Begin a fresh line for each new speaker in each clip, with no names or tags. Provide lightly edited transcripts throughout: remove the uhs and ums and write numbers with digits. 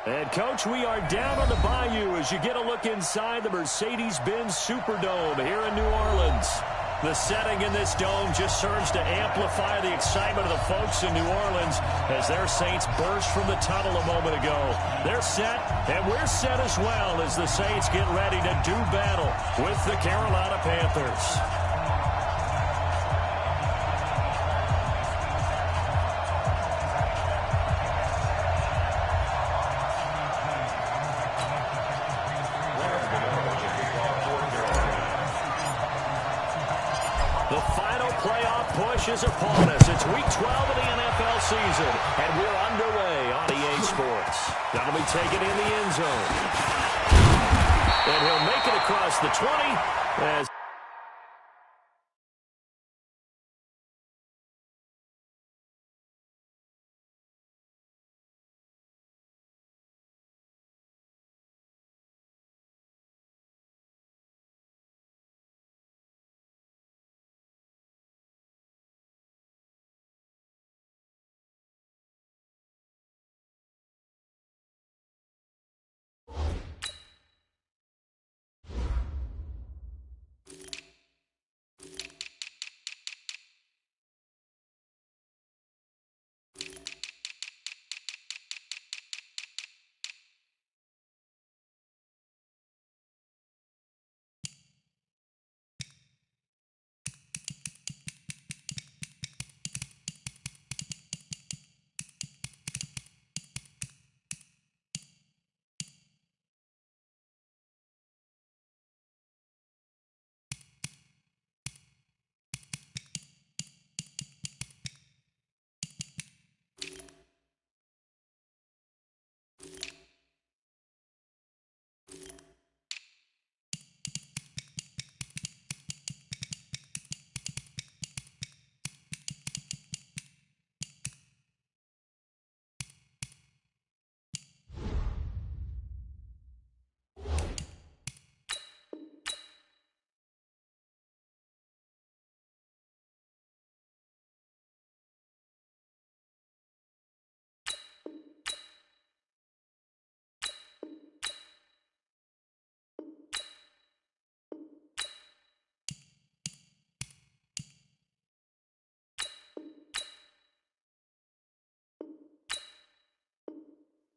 And, Coach, we are down on the Bayou as you get a look inside the Mercedes-Benz Superdome here in New Orleans. The setting in this dome just serves to amplify the excitement of the folks in New Orleans as their Saints burst from the tunnel a moment ago. They're set, and we're set as well as the Saints get ready to do battle with the Carolina Panthers. The final playoff push is upon us. It's Week 12 of the NFL season, and we're underway on EA Sports. That'll be taken in the end zone. And he'll make it across the 20 as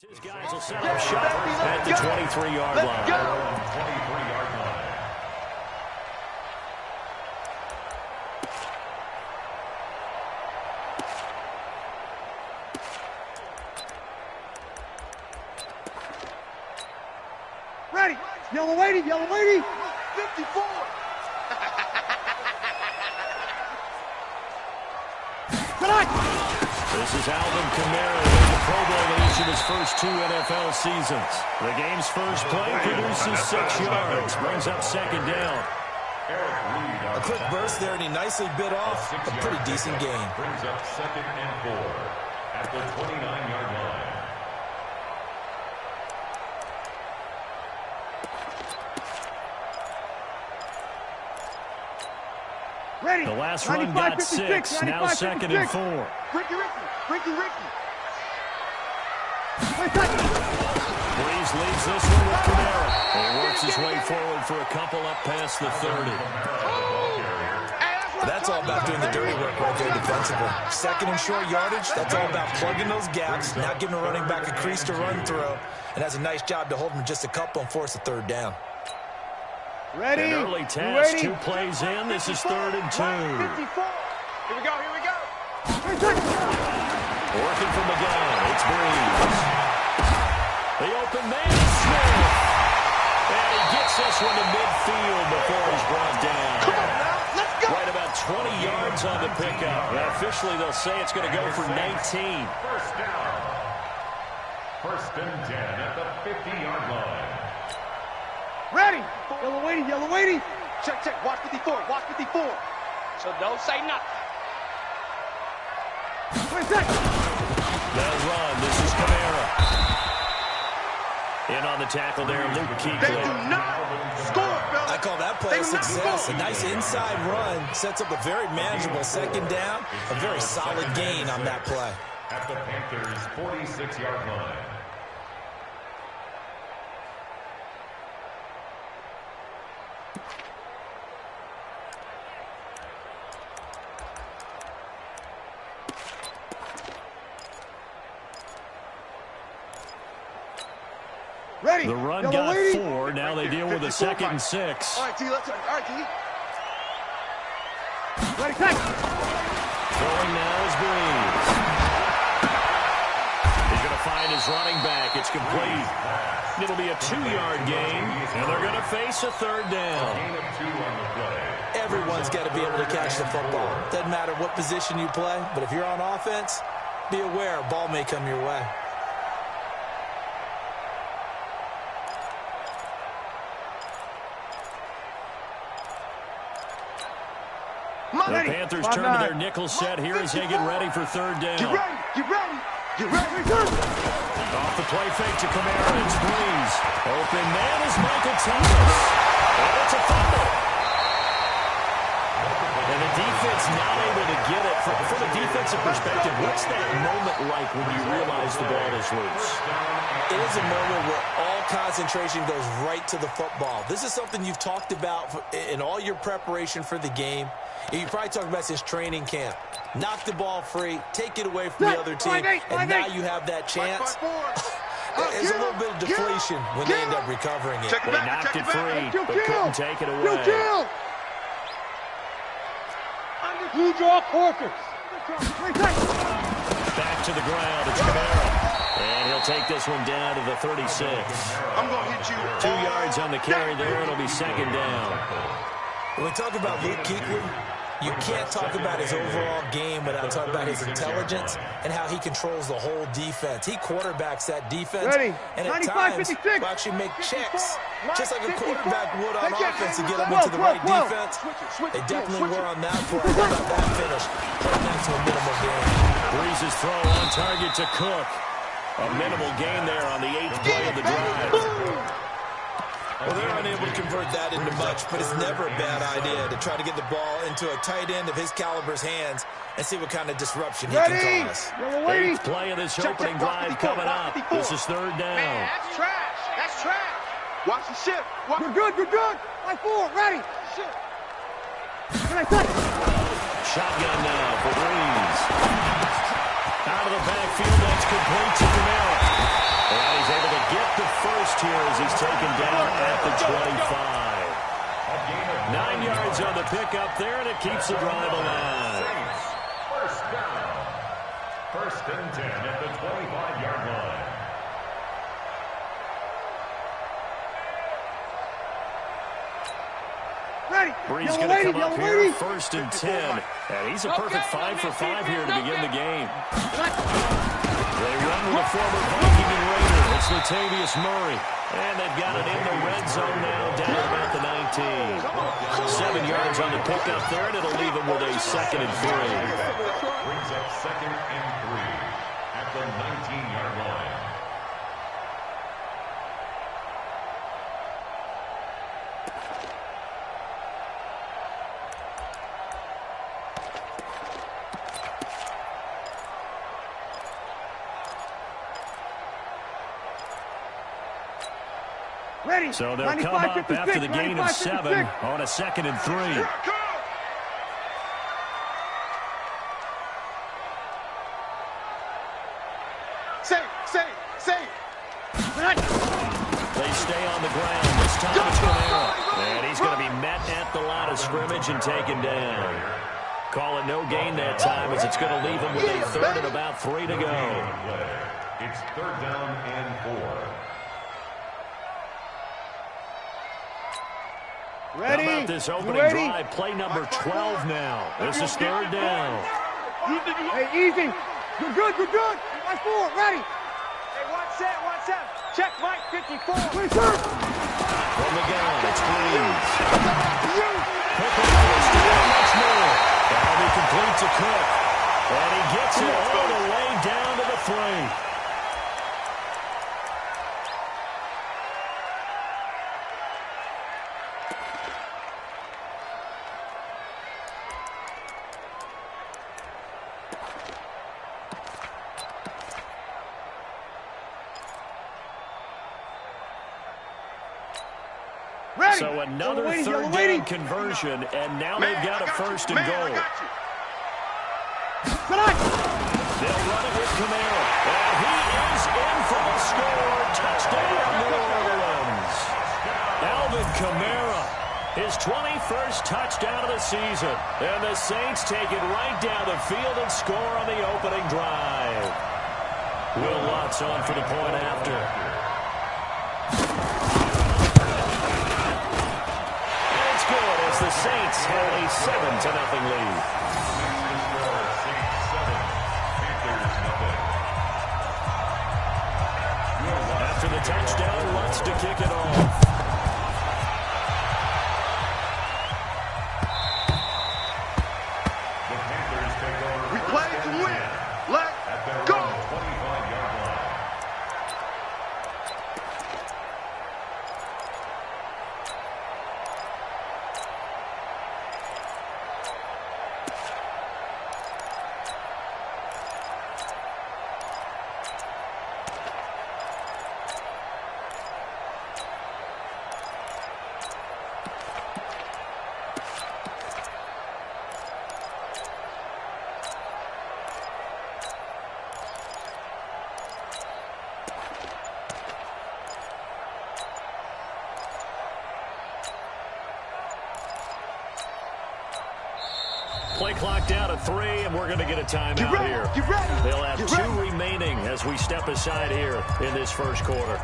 his guys will set up shop at the 23-yard line. 23-yard line.
Ready. Yellow lady, yellow lady. 54.
This is Alvin Kamara, the Pro Bowl each of his first 2 NFL seasons. The game's first play produces 6 yards, brings up second down.
A quick burst there, and he nicely bit off a pretty decent gain.
Brings up second and 4 at the 29-yard line.
Ready.
The last run got 6, now second and 4.
Ricky.
Breeze leads this one with Kamara. He works his way forward for a couple up past the 30.
That's all about doing the dirty work right there defensively. Second and short yardage, that's all about plugging those gaps, not giving a running back a crease to run through, and has a nice job to hold him just a couple and force a third down.
Ready.
An early task, 2 plays in. This is 3rd and 2.
54. Here we go.
Working from the gun, it's Breeze. The open man is Smith. And he gets this one to midfield before he's brought down.
Come on now, let's go.
Right about 20 yards on the pickup. Now, officially, they'll say it's going to go for 19.
First down. 1st and 10 at the 50-yard line.
Ready. Yellow lady. Check. Watch 54. So don't say nothing.
They'll run. This is Kamara. In on the tackle there, Luke Kuechly.
They do not score, Phil.
I call that play a success. A nice inside run sets up a very manageable second down. A very solid gain on that play.
At the Panthers' 46-yard line.
Ready.
The run
Yellow
got
lady.
4. Now they deal with a 2nd and 6.
All right, T, let's go. All right, T. Ready, take.
Throwing now is Breeze. He's going to find his running back. It's complete. It'll be a 2-yard gain, and they're going to face a 3rd down.
Everyone's got to be able to catch the football. Doesn't matter what position you play, but if you're on offense, be aware a ball may come your way.
The Panthers turn to their nickel set here as they get ready for 3rd down.
Get ready. Get ready. Get ready.
Off the play fake to Kamara. It's Breeze. Open man is Michael Thomas. And it's a fumble. And the defense not able to get it. From a defensive perspective, what's that moment like when you realize the ball is loose?
It is a moment where all concentration goes right to the football. This is something you've talked about in all your preparation for the game. You probably talked about this training camp. Knock the ball free, take it away from the other team, and now you have that chance. There's a little bit of deflation when they end up recovering it.
They knocked it free, but couldn't take it away.
Blue jaw quarters.
Back to the ground. It's Kamara. And he'll take this one down to the 36.
I'm going to hit you.
2 yards on the carry there. It'll be 2nd down.
When we talk about Luke Kuechly, you can't talk about his overall game without talking about his intelligence and how he controls the whole defense. He quarterbacks that defense, and at times will actually make checks, just like a quarterback would on offense to get him into the right defense. They definitely were on that play. How about that finish? Putting that to a minimal gain.
Breeze's throw on target to Cook. A minimal gain there on the 8th play of the drive.
Well, they're unable to convert that into much, but it's never a bad idea to try to get the ball into a tight end of his caliber's hands and see what kind of disruption he can cause.
8th play of this opening drive coming up. This is 3rd down.
Man, that's trash. That's trash. Watch the ship. You're good. You're good. Line 4. Ready. Ship.
Shotgun now for Breeze. Out of the backfield, that's complete to Kamara. And he's able to get the first here as he's taken down at the 25. 9 yards on the pickup there, and it keeps the drive alive.
First down. 1st and 10 at the 25-yard line.
Ready.
Breeze going to come up here, 1st and 10. And he's a perfect 5 for 5 here to begin the game. They run with a former Viking and Raider. It's Latavius Murray. And they've got it in the red zone now, down about the 19. 7 yards on the pickup there, and it'll leave them with a 2nd and 3.
Brings up 2nd and 3 at the 19-yard line.
Ready.
So they'll come up after the gain of 7 on a 2nd and 3.
Safe.
They stay on the ground. This time it's Kamara. And he's going to be met at the line of scrimmage and taken down. Call it no gain that time as it's going to leave him with a 3rd and about 3 to go.
It's 3rd down and 4.
Ready.
How about this opening drive? Play number 12 now. This is 3rd down.
Hey, easy. You're good. Line 4. Ready. Hey, watch that. Check Mike 54. Please, sir.
From the gun, it's Breeze. Pickle first down much more. That'll be complete to Cook. And he gets it all the way down to the 3. So another 3rd down conversion, and now they've got a 1st and goal. They'll run it with Kamara. And he is in for the score. Touchdown, New Orleans. Kamara, his 21st touchdown of the season. And the Saints take it right down the field and score on the opening drive. Will Lutz on for the point after. And it's good as the Saints have a 7-0 lead. After the touchdown, Lutz to kick it off.
We play to win. Let's go.
Play clock down to 3, and we're going to get a timeout here. They'll have 2 remaining as we step aside here in this first quarter.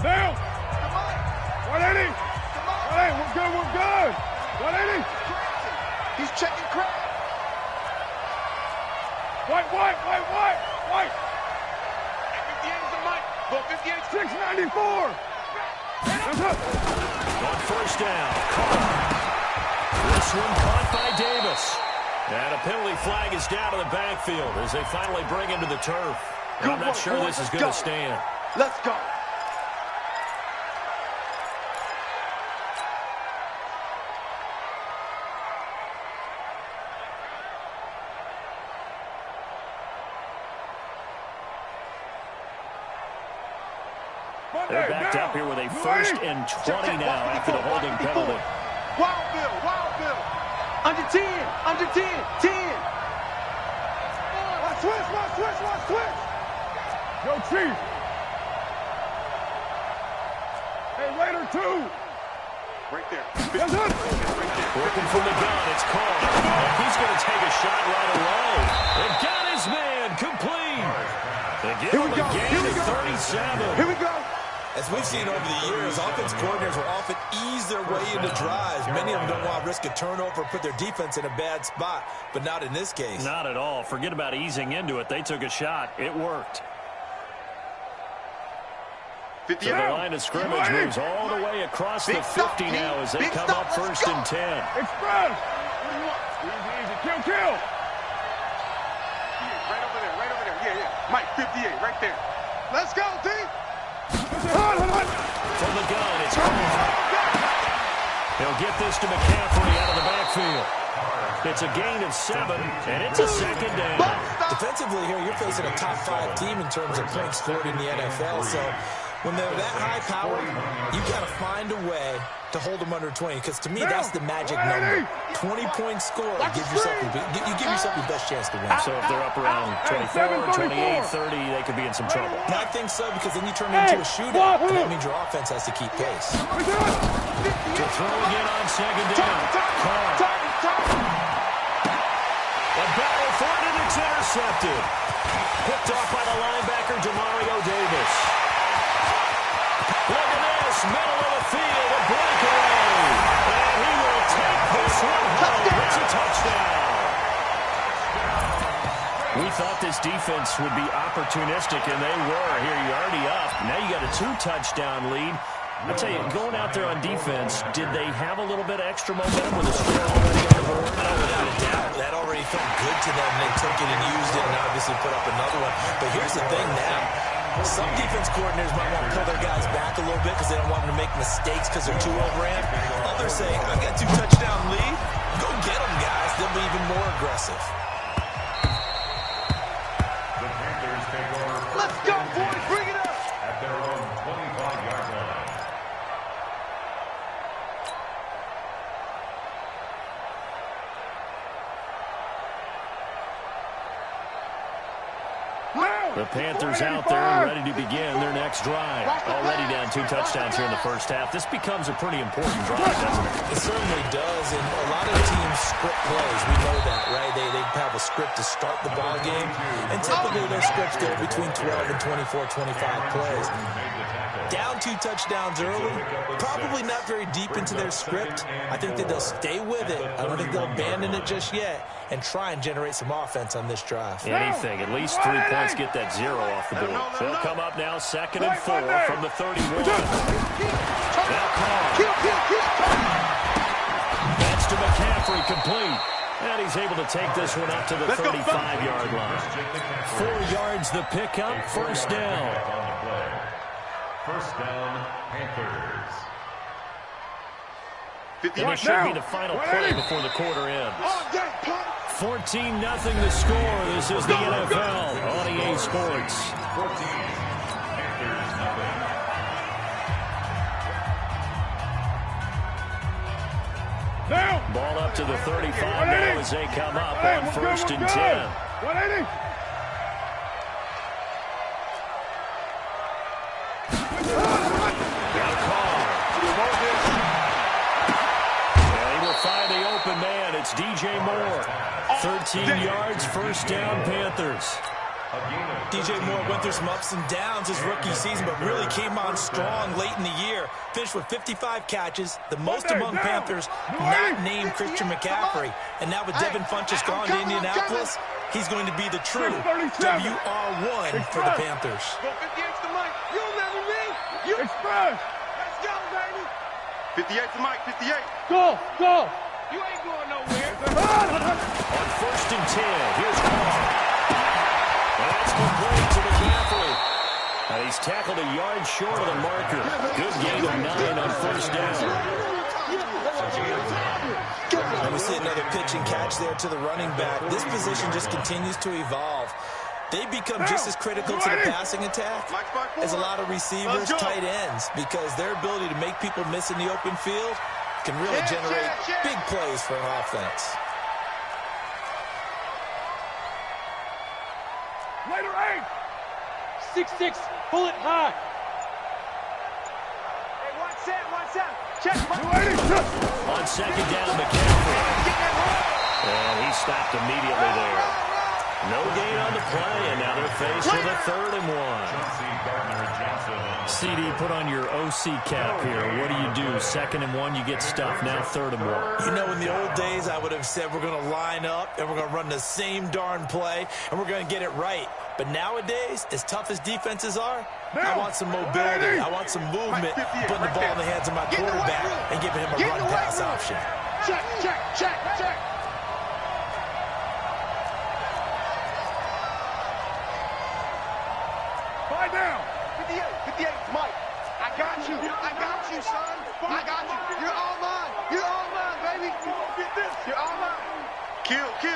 Down! 180! 180, we're good, we're good! 180!
He's checking crap.
White!
58 is the mic. Go 58.
694! That's up!
On first down, this one caught by Davis. And a penalty flag is down to the backfield as they finally bring him to the turf. And I'm not sure this is going to stand.
Let's go.
They're backed up here with a 1st and 20 now after the holding penalty.
Wild Bill. Under 10. 10.
Switch! Yo, Chief! Hey, Raider 2!
Right there.
Yes, sir!
Working from the gun, it's called. And he's going to take a shot right away. And got his man complete. They give him a gain of 37.
Here we go.
As we've seen over the years, offense coordinators will often ease their way into drives. Many of them don't want to risk a turnover or put their defense in a bad spot, but not in this case.
Not at all. Forget about easing into it. They took a shot. It worked.
50
So the line of scrimmage moves all the way across the 50 now as they come up 1st and 10.
Express! Easy. Kill!
Right over there. Yeah. Mike, 58, right there. Let's go, D.
From the gun, it's Cole. He'll get this to McCaffrey out of the backfield. It's a gain of 7, and it's a 2nd down.
Defensively here, you're facing a top 5 team in terms of points scored in the NFL, so when they're that high powered, you got to find a way to hold them under 20, because to me, that's the magic number. 20-point score, you give yourself your best chance to win.
So if they're up around 24, 28, 30, they could be in some trouble.
And I think so, because then you turn it into a shootout, and that means your offense has to keep pace.
To throw again on 2nd down. A battle for it, and it's intercepted. Picked off by the linebacker, Demario Davis. Look at this, middle of the field, a breakaway. And he will take this one home. It's a touchdown. We thought this defense would be opportunistic, and they were. Here, you're already up. Now you got a 2-touchdown lead. I'll tell you, going out there on defense, did they have a little bit of extra momentum with a score already on the board?
Oh, without a doubt. That already felt good to them. They took it and used it and obviously put up another one. But here's the thing now. Some defense coordinators might want to pull their guys back a little bit because they don't want them to make mistakes because they're too overran. Others say, I've got 2-touchdown lead. Go get them, guys. They'll be even more aggressive.
The Panthers take over.
Let's go, boys. Bring it up.
At their own 25-yard line.
The Panthers out there and ready to begin their next drive. Already down 2 touchdowns here in the first half. This becomes a pretty important drive, doesn't it?
It certainly does, and a lot of teams script plays. We know that, right? They have a script to start the ball game, and typically those scripts go between 12 and 24, 25 plays. Down 2 touchdowns early, probably not very deep into their script. I think that they'll stay with it. I don't think they'll abandon it just yet and try and generate some offense on this drive.
Anything, at least 3 points, get that 0 off the board. They'll come up now 2nd and 4 from the 31. Now Carr. That's to McCaffrey, complete. And he's able to take this one up to the 35-yard line. 4 yards the pickup, first down.
First down, Panthers.
And this should be the final play before the quarter ends. 14-0 the score. This is the NFL on EA Sports.
14, Panthers nothing.
Ball up to the 35 now as they come up on 1st and 10.
180.
Find the open man. It's DJ Moore. 13 yards, first down, Panthers.
DJ Moore went through some ups and downs his rookie season, but really came on strong late in the year. Finished with 55 catches, the most among Panthers, not named Christian McCaffrey. And now with Devin Funchess gone to Indianapolis, he's going to be the true WR1 for the Panthers.
Go 58 to Mike. You remember me? You express. Let's go, baby.
58 to Mike, 58.
Go.
You ain't going nowhere.
On 1st and 10, here's Carr. That's complete to McCaffrey. And he's tackled a yard short of the marker. Good gain of 9 on first down.
And we see another pitch and catch there to the running back. This position just continues to evolve. They become just as critical to the passing attack as a lot of receivers, tight ends, because their ability to make people miss in the open field can really generate big plays for an offense.
Later 8. 6-6, pull it high. Hey, one set. Check.
On 2nd down, McCaffrey. And he stopped immediately there. No gain on the play, and now they're faced with a 3rd and 1. CD, put on your OC cap here. What do? 2nd and 1, you get stuffed. Now 3rd and 1.
You know, in the old days, I would have said we're going to line up, and we're going to run the same darn play, and we're going to get it right. But nowadays, as tough as defenses are, I want some mobility. I want some movement, putting the ball in the hands of my quarterback and giving him a run-pass option.
Check. Down. 58, Mike. I got you, son. I got you. You're all mine, baby. You're all mine.
Kill.
It's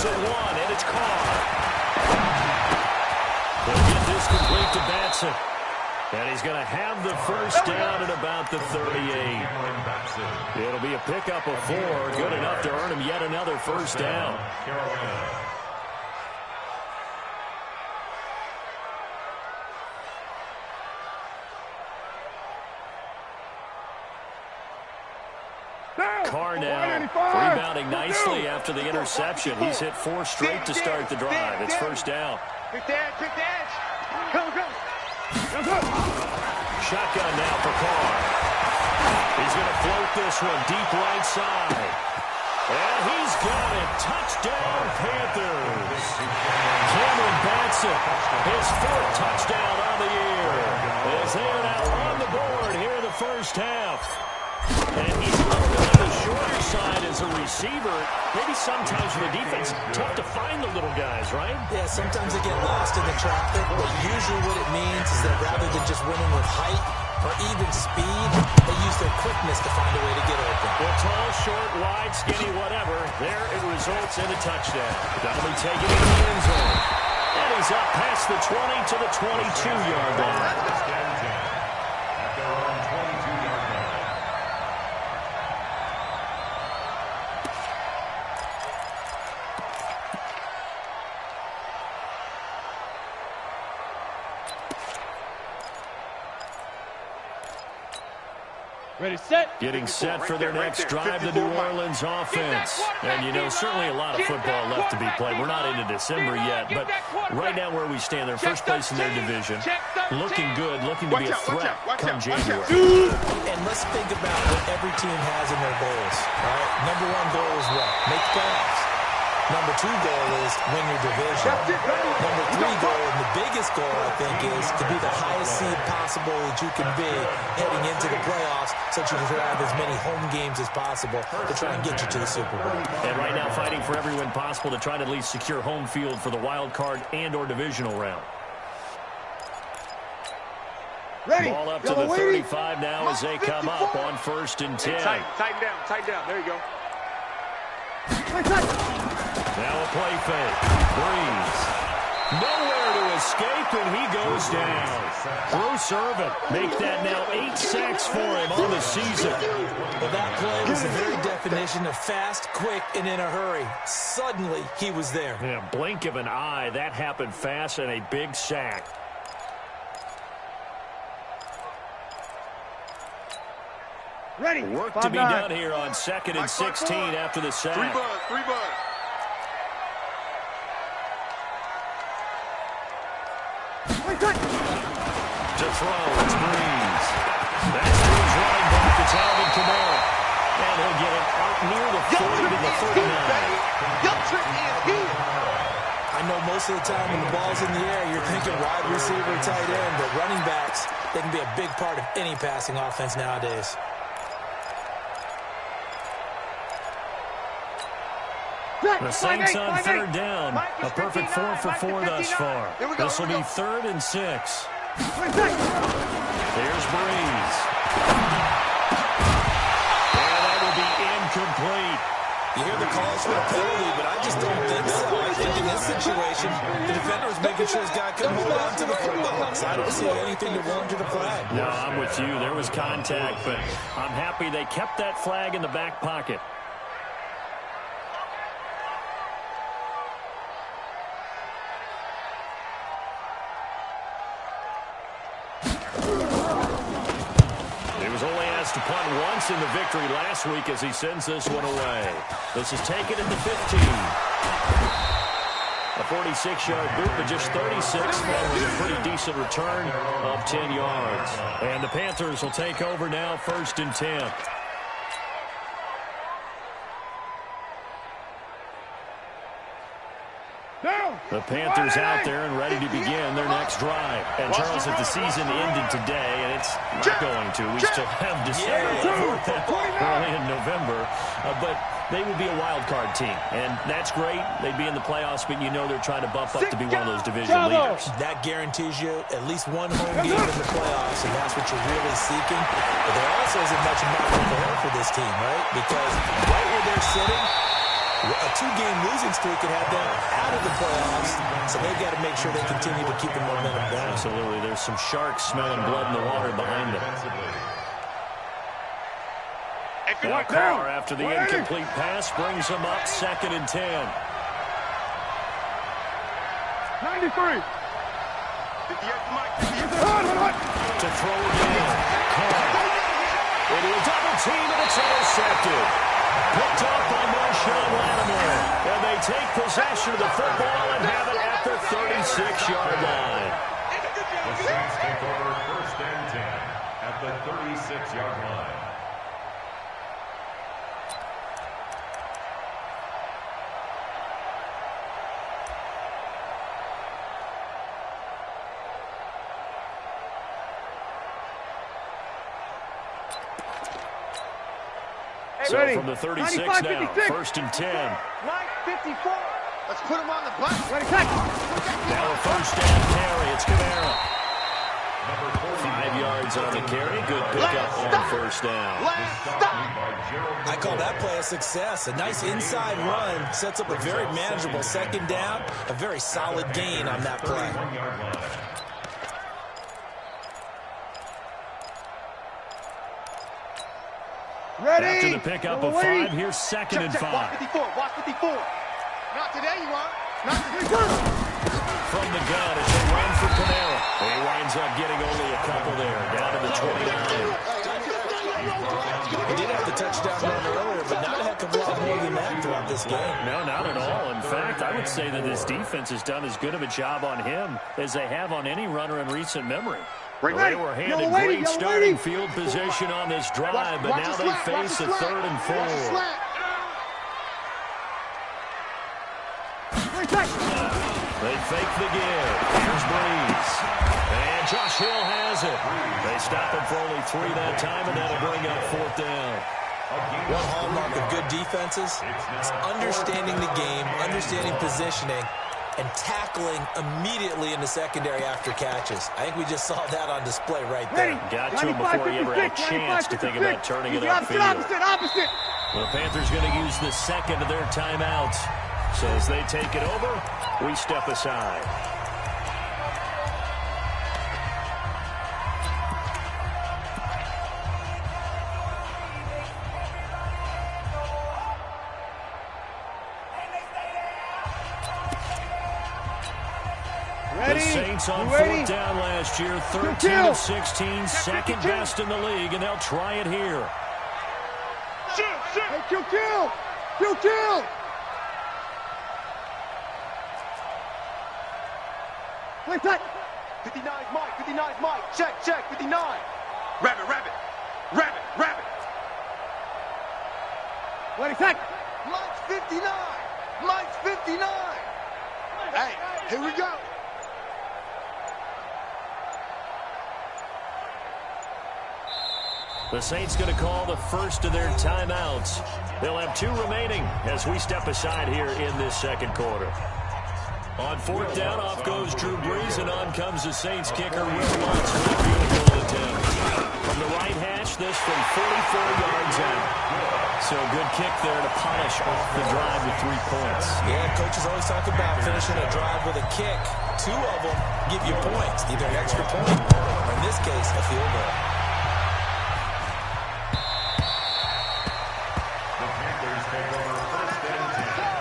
a 1, and it's Carr. They'll get this complete to Batson. And he's going to have the first down at about the 38. It'll be a pickup of 4. Good enough to earn him yet another first down. Carr now rebounding nicely after the interception. He's hit 4 straight to start the drive. It's first down.
Pick the edge. Come.
Shotgun now for Carr. He's going to float this one deep right side. And he's got it. Touchdown, Panthers. Cameron Batson, his 4th touchdown on the year. As they are now on the board here in the first half. And he's a little bit on the shorter side as a receiver. Maybe sometimes for the defense, tough to find the little guys, right?
Yeah, sometimes they get lost in the traffic, but usually what it means is that rather than just winning with height or even speed, they use their quickness to find a way to get open.
Well, tall, short, wide, skinny, whatever, there it results in a touchdown. Donnelly taking it in the end zone. And he's up past the 20 to the 22-yard line.
Ready, set.
Getting set for their next drive, the New Orleans offense. And, you know, certainly a lot of football left to be played. We're not into December yet, but right now where we stand, they're first place in their division. Looking good, looking to be a threat come January.
And let's think about what every team has in their goals. All right? Number one goal is what? Make the playoffs. Number two goal is win your division. Number three goal, and the biggest goal, I think, is to be the highest seed possible that you can be heading into the playoffs so that you can have as many home games as possible to try and get you to the Super Bowl.
And right now fighting for every win possible to try to at least secure home field for the wild card and or divisional round.
Ready.
Ball up to the 35 now as they come up on 1st and 10.
Tighten down. There you go.
Now a play fake. Breeze. Nowhere to escape, and he goes down. Bruce Irvin make that now 8 sacks for him on the season.
Well, that play was the very definition of fast, quick, and in a hurry. Suddenly, he was there.
Yeah, blink of an eye. That happened fast and a big sack.
Ready.
Work to be done here on 2nd and 16 after the sack.
Three bud.
To throw, it's Breeze. That's Breeze running back. It's Alvin Kamara. And he'll get it out near the 40 to the 39.
I know most of the time when the ball's in the air, you're thinking wide receiver, tight end, but running backs, they can be a big part of any passing offense nowadays.
The Saints on 3rd down. A perfect 4 for 4 thus far. This will be 3rd and 6. Here's Breeze. And that will be incomplete.
You hear the calls for a penalty, but I just don't think so. I think in this situation, the defender is making sure his guy can hold on to the football. So I don't see anything to warrant to the flag.
No, I'm with you. There was contact, but I'm happy they kept that flag in the back pocket. To punt once in the victory last week as he sends this one away. This is taken at the 15. A 46-yard boot, but just 36. That was a pretty decent return of 10 yards. And the Panthers will take over now, 1st and 10. The Panthers out there and ready to begin their next drive. And, Charles, if the season ended today, and it's not going to, we still have December early in November, but they would be a wild card team. And that's great. They'd be in the playoffs, but you know they're trying to bump up to be one of those division leaders.
That guarantees you at least one home game in the playoffs, and that's what you're really seeking. But there also isn't much margin for error for this team, right? Because right where they're sitting, a 2-game losing streak could have them out of the playoffs, so they've got to make sure they continue to keep the momentum going.
Absolutely. There's some sharks smelling blood in the water behind them. That car after the incomplete pass brings them up 2nd and 10.
93.
To throw again. Into a double team, and it's intercepted. Picked up by Marshawn Lattimore. And they take possession of the football and have it at the 36-yard line.
The Saints take over 1st and 10 at the 36-yard line.
So from the 36 now, 1st and 10.
Mike, 54. Let's put him on the bus.
Now a 1st down carry. It's Kamara. 5 yards on the carry. Good pickup on 1st down.
I call that play a success. A nice inside run sets up a very manageable 2nd down. A very solid gain on that play.
Ready.
After the pickup of 5, here's 2nd and 5.
Watch 54. Not today, you are. Not today.
From the gun, it's a run for Kamara. He winds up getting only a couple there, down to the 29.
He did have the touchdown run earlier, but not a heck of a lot more than that throughout this game.
No, not at all. In fact, I would say that this defense has done as good of a job on him as they have on any runner in recent memory. They were handed great starting field position on this drive, but now they face a 3rd and 4. They fake the give. Here's Breeze. And Josh Hill has it. They stop him for only 3 that time, and that'll bring up 4th down.
One hallmark of good defenses is understanding the game, understanding positioning, and tackling immediately in the secondary after catches. I think we just saw that on display right there.
Got to him before he ever had a chance to think about turning it upfield.
Opposite.
Well, the Panthers going to use the second of their timeouts. So as they take it over, we step aside. The Saints on 4th down last year, 13 of 16, second best in the league, and they'll try it here.
Kill. Play tight. 59's Mike. Check. 59.
Rabbit.
Play tight.
Mike's 59. Hey, here we go.
The Saints going to call the first of their timeouts. They'll have 2 remaining as we step aside here in this second quarter. On 4th down, off goes Drew Brees, and on comes the Saints kicker, Will Lutz, with a field goal attempt. From the right hash, this from 44 yards out. So a good kick there to punish off the drive with 3 points.
Yeah, coaches always talk about finishing a drive with a kick. 2 of them give you points, either an extra point or, in this case, a field goal.
The Panthers take over 1st and 10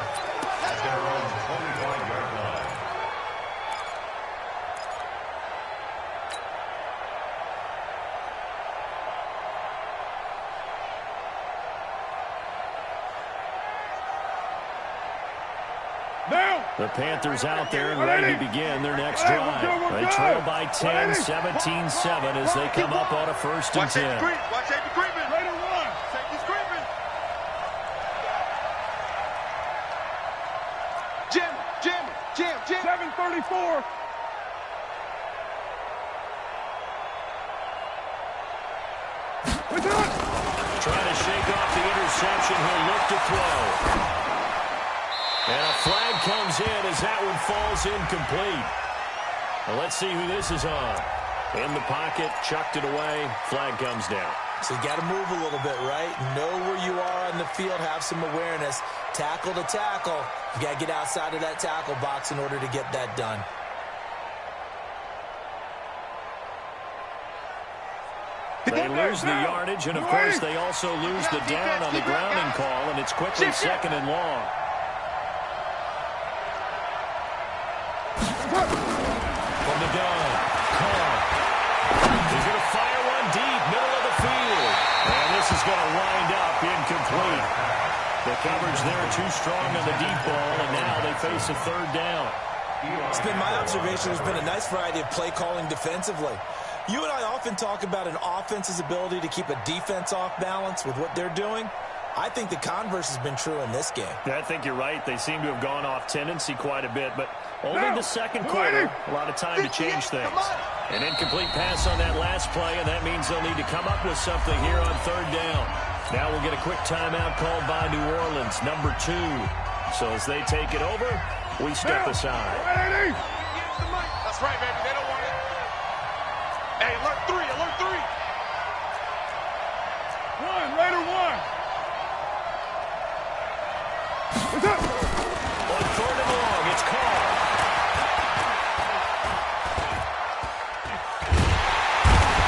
at their own 25-yard line.
The Panthers out there and ready to begin their next drive. They trail by 10, 17-7 as they come up on a 1st and 10.
Watch safety creeping.
Later 1.
Safety's creeping. Jam.
7:34.
Trying to shake off the interception. He'll look to throw. And a flag comes in as that one falls incomplete. Well, let's see who this is on. In the pocket, chucked it away. Flag comes down.
So you got to move a little bit, right? Know where you are on the field, have some awareness. Tackle to tackle. You got to get outside of that tackle box in order to get that done.
They lose the yardage, and of course they also lose the down on the grounding call, and it's quickly 2nd and long. From the gun, Carr. He's going to fire one deep, middle of the field. And this is going to wind up incomplete. The coverage there too strong on the deep ball, and now they face a 3rd down.
It's been my observation there's been a nice variety of play calling defensively. You and I often talk about an offense's ability to keep a defense off balance with what they're doing. I think the converse has been true in this game.
Yeah, I think you're right. They seem to have gone off tendency quite a bit, but only the second quarter. A lot of time to change things. An incomplete pass on that last play, and that means they'll need to come up with something here on 3rd down. Now we'll get a quick timeout called by New Orleans, number 2. So as they take it over, we step aside.
That's right, baby. They don't want it. Hey, alert 3.
Later 1.
On 3rd and long, it's Carr.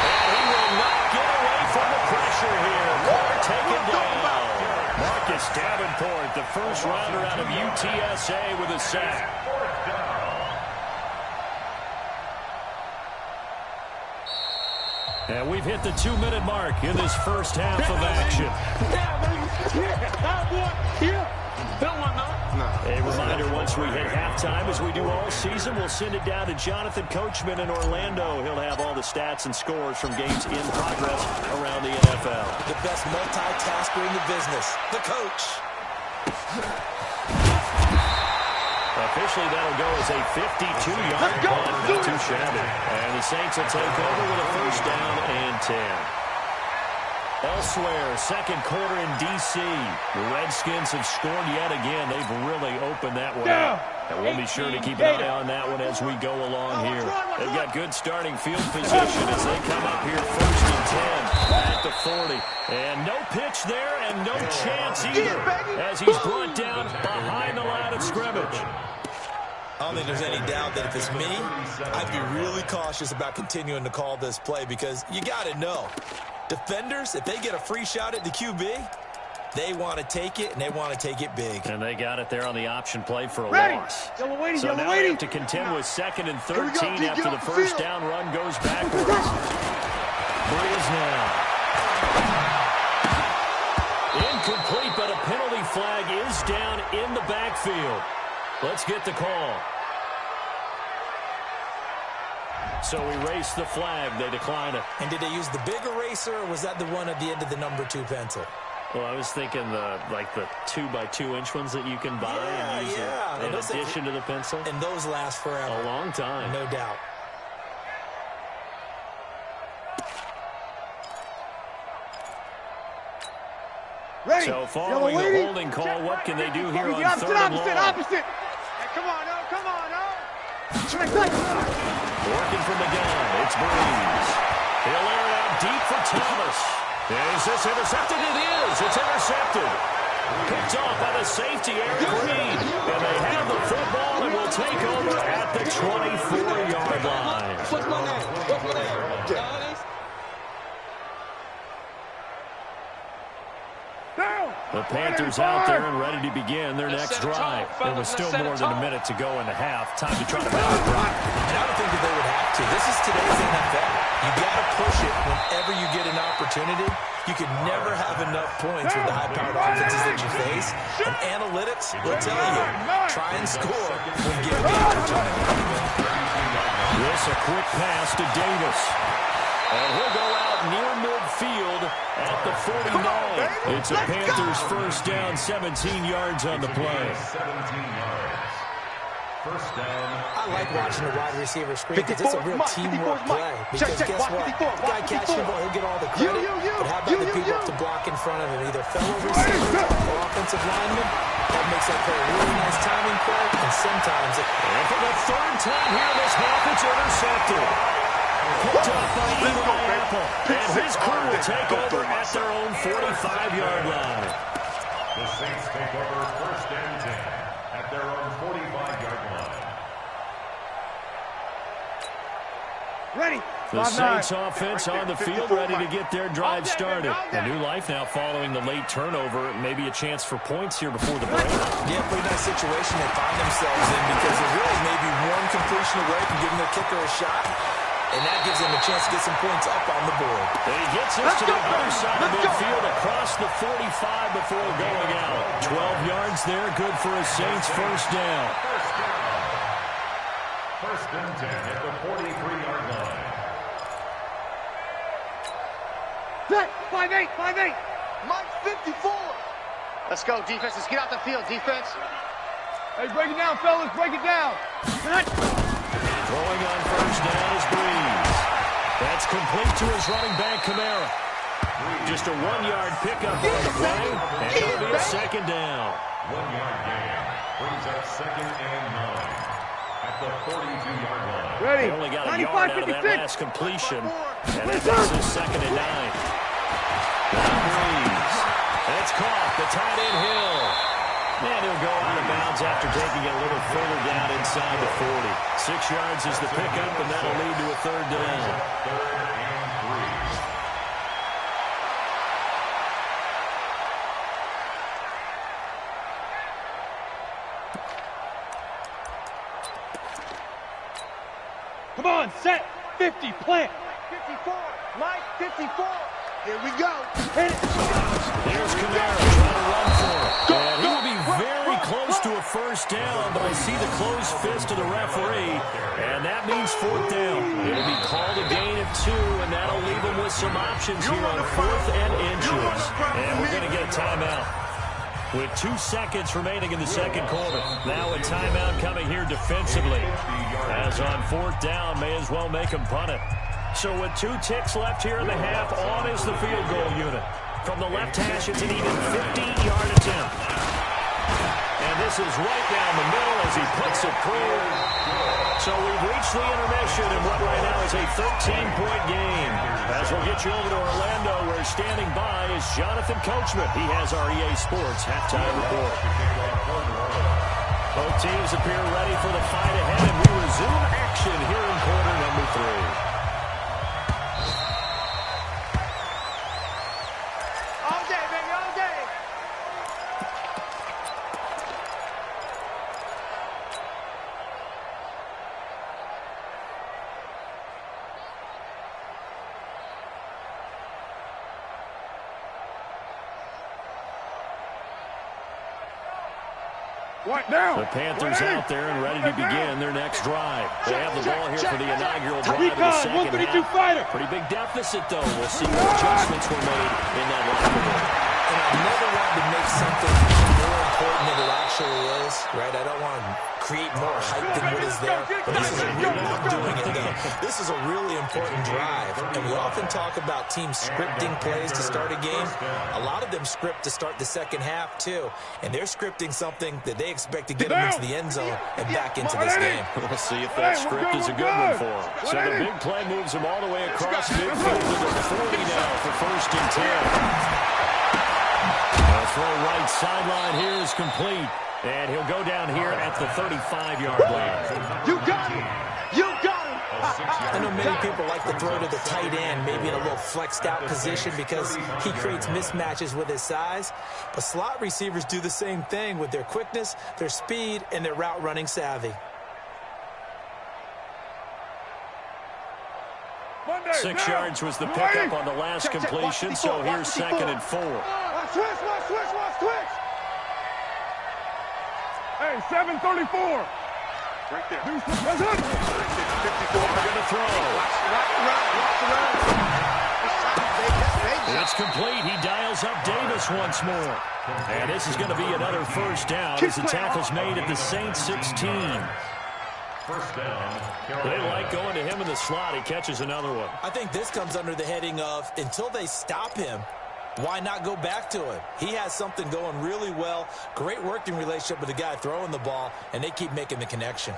And he will not get away from the pressure here. Carr taken down. Marcus Davenport, the first rounder out of UTSA with a sack. And we've hit the 2-minute mark in this first half of action. A reminder, once we hit halftime, as we do all season, we'll send it down to Jonathan Coachman in Orlando. He'll have all the stats and scores from games in progress around the NFL.
The best multitasker in the business, the coach.
Officially, that'll go as a 52-yard punt. Not too shabby. And the Saints will take over with a first down and 10. Elsewhere, second quarter in D.C. The Redskins have scored yet again. They've really opened that one up. And we'll be sure to keep an eye on that one as we go along here. They've got good starting field position as they come up here first and 10 at the 40. And no pitch there and no chance either as he's brought down behind the line of scrimmage.
I don't think there's any doubt that if it's me, I'd be really cautious about continuing to call this play because you got to know. Defenders, if they get a free shot at the QB, they want to take it, and they want to take it big.
And they got it there on the option play for a loss. So now they have to contend with 2nd and 13 after the first down run goes backwards. Breeze now. Incomplete, but a penalty flag is down in the backfield. Let's get the call. So erase the flag. They decline it.
And did they use the big eraser, or was that the one at the end of the number 2 pencil?
Well, I was thinking the 2-by-2-inch ones that you can buy and use in addition to the pencil.
And those last forever.
A long time.
No doubt.
Ready.
So following the holding call, what can they do here on 3rd and long?
Opposite. Hey, come on, come on,
Working from the gun, it's Breeze. He'll air it out deep for Thomas. Is this intercepted? It is. It's intercepted. Picked off by the safety, Eric Reed. And they have the football and will take over at the 24-yard line. The Panthers out there and ready to begin their next drive. There was still more than a minute to go in the half. Time to try to bounce it back.
And I don't think that they would have to. This is today's NFL. You got to push it whenever you get an opportunity. You can never have enough points with the high-powered offenses that you face. And analytics will tell you, try and score when given the opportunity.
This a quick pass to Davis. And he'll go out near midfield at the 49. It's a Panthers first down, 17 yards on the play.
17 yards. First down.
I like watching the wide receiver screen because it's a real teamwork play. Because guess what? The guy catching the ball, he'll get all the credit. But how about the people up to block in front of him? Either fellow receivers or offensive linemen. That makes that play a really nice timing play. And sometimes
and for the 3rd time here this half, it's intercepted. Picked off by Eli Apple. And his crew will take over at their own 45-yard line.
The Saints take over first and 10 at their own 45-yard line.
Ready.
The Saints offense on the field, ready to get their drive started. A new life now following the late turnover. Maybe a chance for points here before the break.
Yeah, pretty nice situation they find themselves in because they're really maybe one completion away from giving their kicker a shot. And that gives them a chance to get some points up on the board.
And he gets us to the other side of midfield across the 45 before going out. 12 yards there, good for a Saints first down.
First and 10 at the 43-yard line.
Set. 5-8. Mike 54. Let's go, defense. Let's get out the field, defense. Hey, break it down, fellas. Break it down.
Throwing on first down is Breeze. That's complete to his running back, Kamara. Just a 1-yard pickup on the play, and it'll be a second down.
1-yard gain brings up 2nd and 9 at the 42-yard line.
Ready.
They only got a yard out of that last completion, and that makes it 2nd and 9. Now Breeze. That's caught. The tight end Hill. And he'll go out of bounds after taking it a little further down inside the 40. 6 yards is the pickup, and that'll lead to a 3rd down.
3rd and
3. Come on, set. 50, plant. 54. Mike, 54. Here we go. Hit it.
Here's Kamara trying to run for it. And he will be very close to a first down, but I see the closed fist of the referee, and that means fourth down. It'll be called a gain of 2, and that'll leave them with some options here on 4th and inches. And we're going to get a timeout. With 2 seconds remaining in the second quarter. Now a timeout coming here defensively. As on 4th down, may as well make them punt it. So with 2 ticks left here in the half, on is the field goal unit. From the left hash, it's an even 50-yard attempt. And this is right down the middle as he puts it through. So we've reached the intermission in what right now is a 13-point game. As we'll get you over to Orlando, where standing by is Jonathan Coachman. He has our EA Sports halftime report. Both teams appear ready for the fight ahead, and we resume action here in quarter number 3. The Panthers out there and ready to begin their next drive. They have the ball here for the inaugural drive of the second half. Pretty big deficit, though. We'll see what adjustments were made in that locker room.
And I never want to make something more important than it actually is, right? I don't want to create more hype than what is there. But this is a really, I'm doing it, though. This is a really important drive. And we often talk about teams scripting plays to start a game. A lot of them script to start the second half, too. And they're scripting something that they expect to get them into the end zone and back into this game.
We'll see if that script is a good one for them. So the big play moves them all the way across midfield to the 40 now for 1st and 10. The throw right sideline here is complete. And he'll go down here at the 35-yard line.
You got him! You got him!
I know many people like to throw to the tight end, maybe in a little flexed out position because he creates mismatches with his size. But slot receivers do the same thing with their quickness, their speed, and their route running savvy.
6 yards was the pickup on the last completion, so here's 2nd and 4.
Watch switch! Hey, 734. Right there. That's it.
54 going to throw. It's complete. He dials up Davis once more. And this is going to be another first down as the tackle's made at the Saints 16.
First down.
They like going to him in the slot. He catches another one.
I think this comes under the heading of until they stop him, why not go back to him? He has something going really well. Great working relationship with the guy throwing the ball, and they keep making the connection.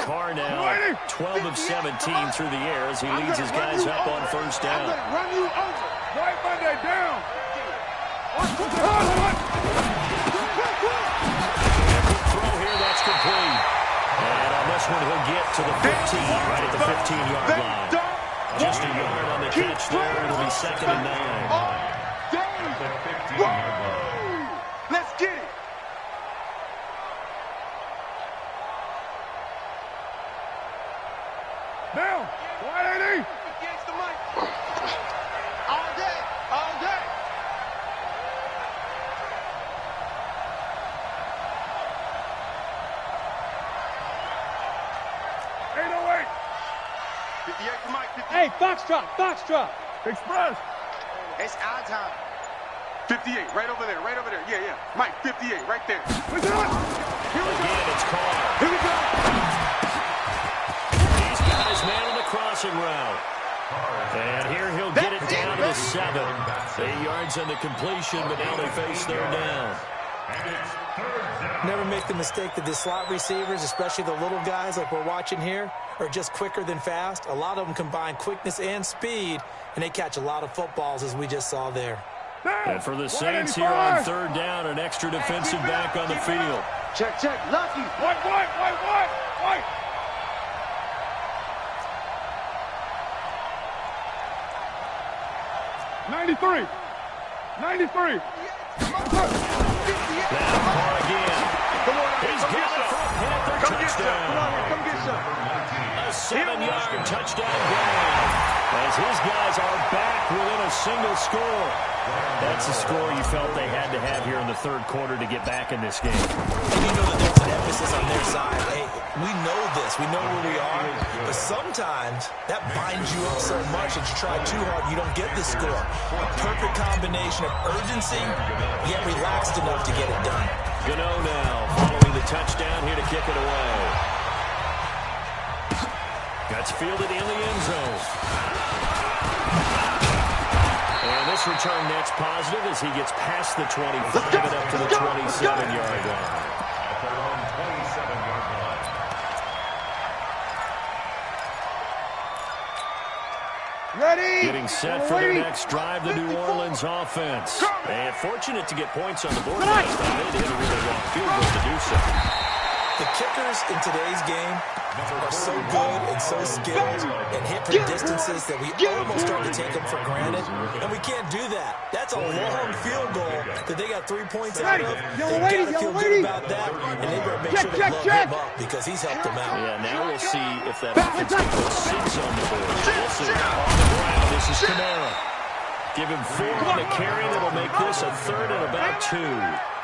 Carr now 12 of 17 through the air as he leads his guys up on first down.
Run you over. Right Monday down.
Quick throw here, that's complete. And on this one, he'll get to the 15, right at the 15-yard line. Just a yard on the catch there. It'll be 2nd and 9.
Let's get it. Down. 180. Against the mic. All day. All day. 808. 58 for Mike. 58.
Hey, Foxtrot.
Express.
It's our time.
58, right over there. Yeah. Mike, 58, right there. We're done.
Again, it's Carr.
Here we go.
He's got his man on the crossing route. And here he'll get it down to the 7. 8 yards on the completion, but now they face 3rd down.
Never make the mistake that the slot receivers, especially the little guys like we're watching here, are just quicker than fast. A lot of them combine quickness and speed, and they catch a lot of footballs, as we just saw there.
And for the Saints here on 3rd down, an extra defensive back on the field.
Check. Lucky. White. 93.
Now Carr again. He's got it from Panther touchdown.
Come on, man, come get some.
A 7-yard touchdown game as his guys are back within a single score. That's the score you felt they had to have here in the third quarter to get back in this game.
And you know that there's an emphasis on their side. Hey, we know this. We know where we are. But sometimes that binds you up so much that you try too hard, you don't get the score. A perfect combination of urgency, yet relaxed enough to get it done.
Gano now following the touchdown here to kick it away. That's fielded in the end zone. And this return net's positive as he gets past the 25 and up to the 27-yard line.
At their own 27-yard line.
Ready?
Getting set for their next drive, the New Orleans offense. And fortunate to get points on the board last time. They hit a really long field goal to do so.
The kickers in today's game are so good and so skilled and hit from distances that we almost start to take them for granted, and we can't do that. That's a long field goal that they got 3 points out of. They got to feel good about that, and they better make sure they love him up because he's helped them out.
Yeah, now we'll see if that offense can put 6 on the board. We'll see. On the ground, this is Kamara. Give him 4 on the carry. That'll make this a 3rd and about 2.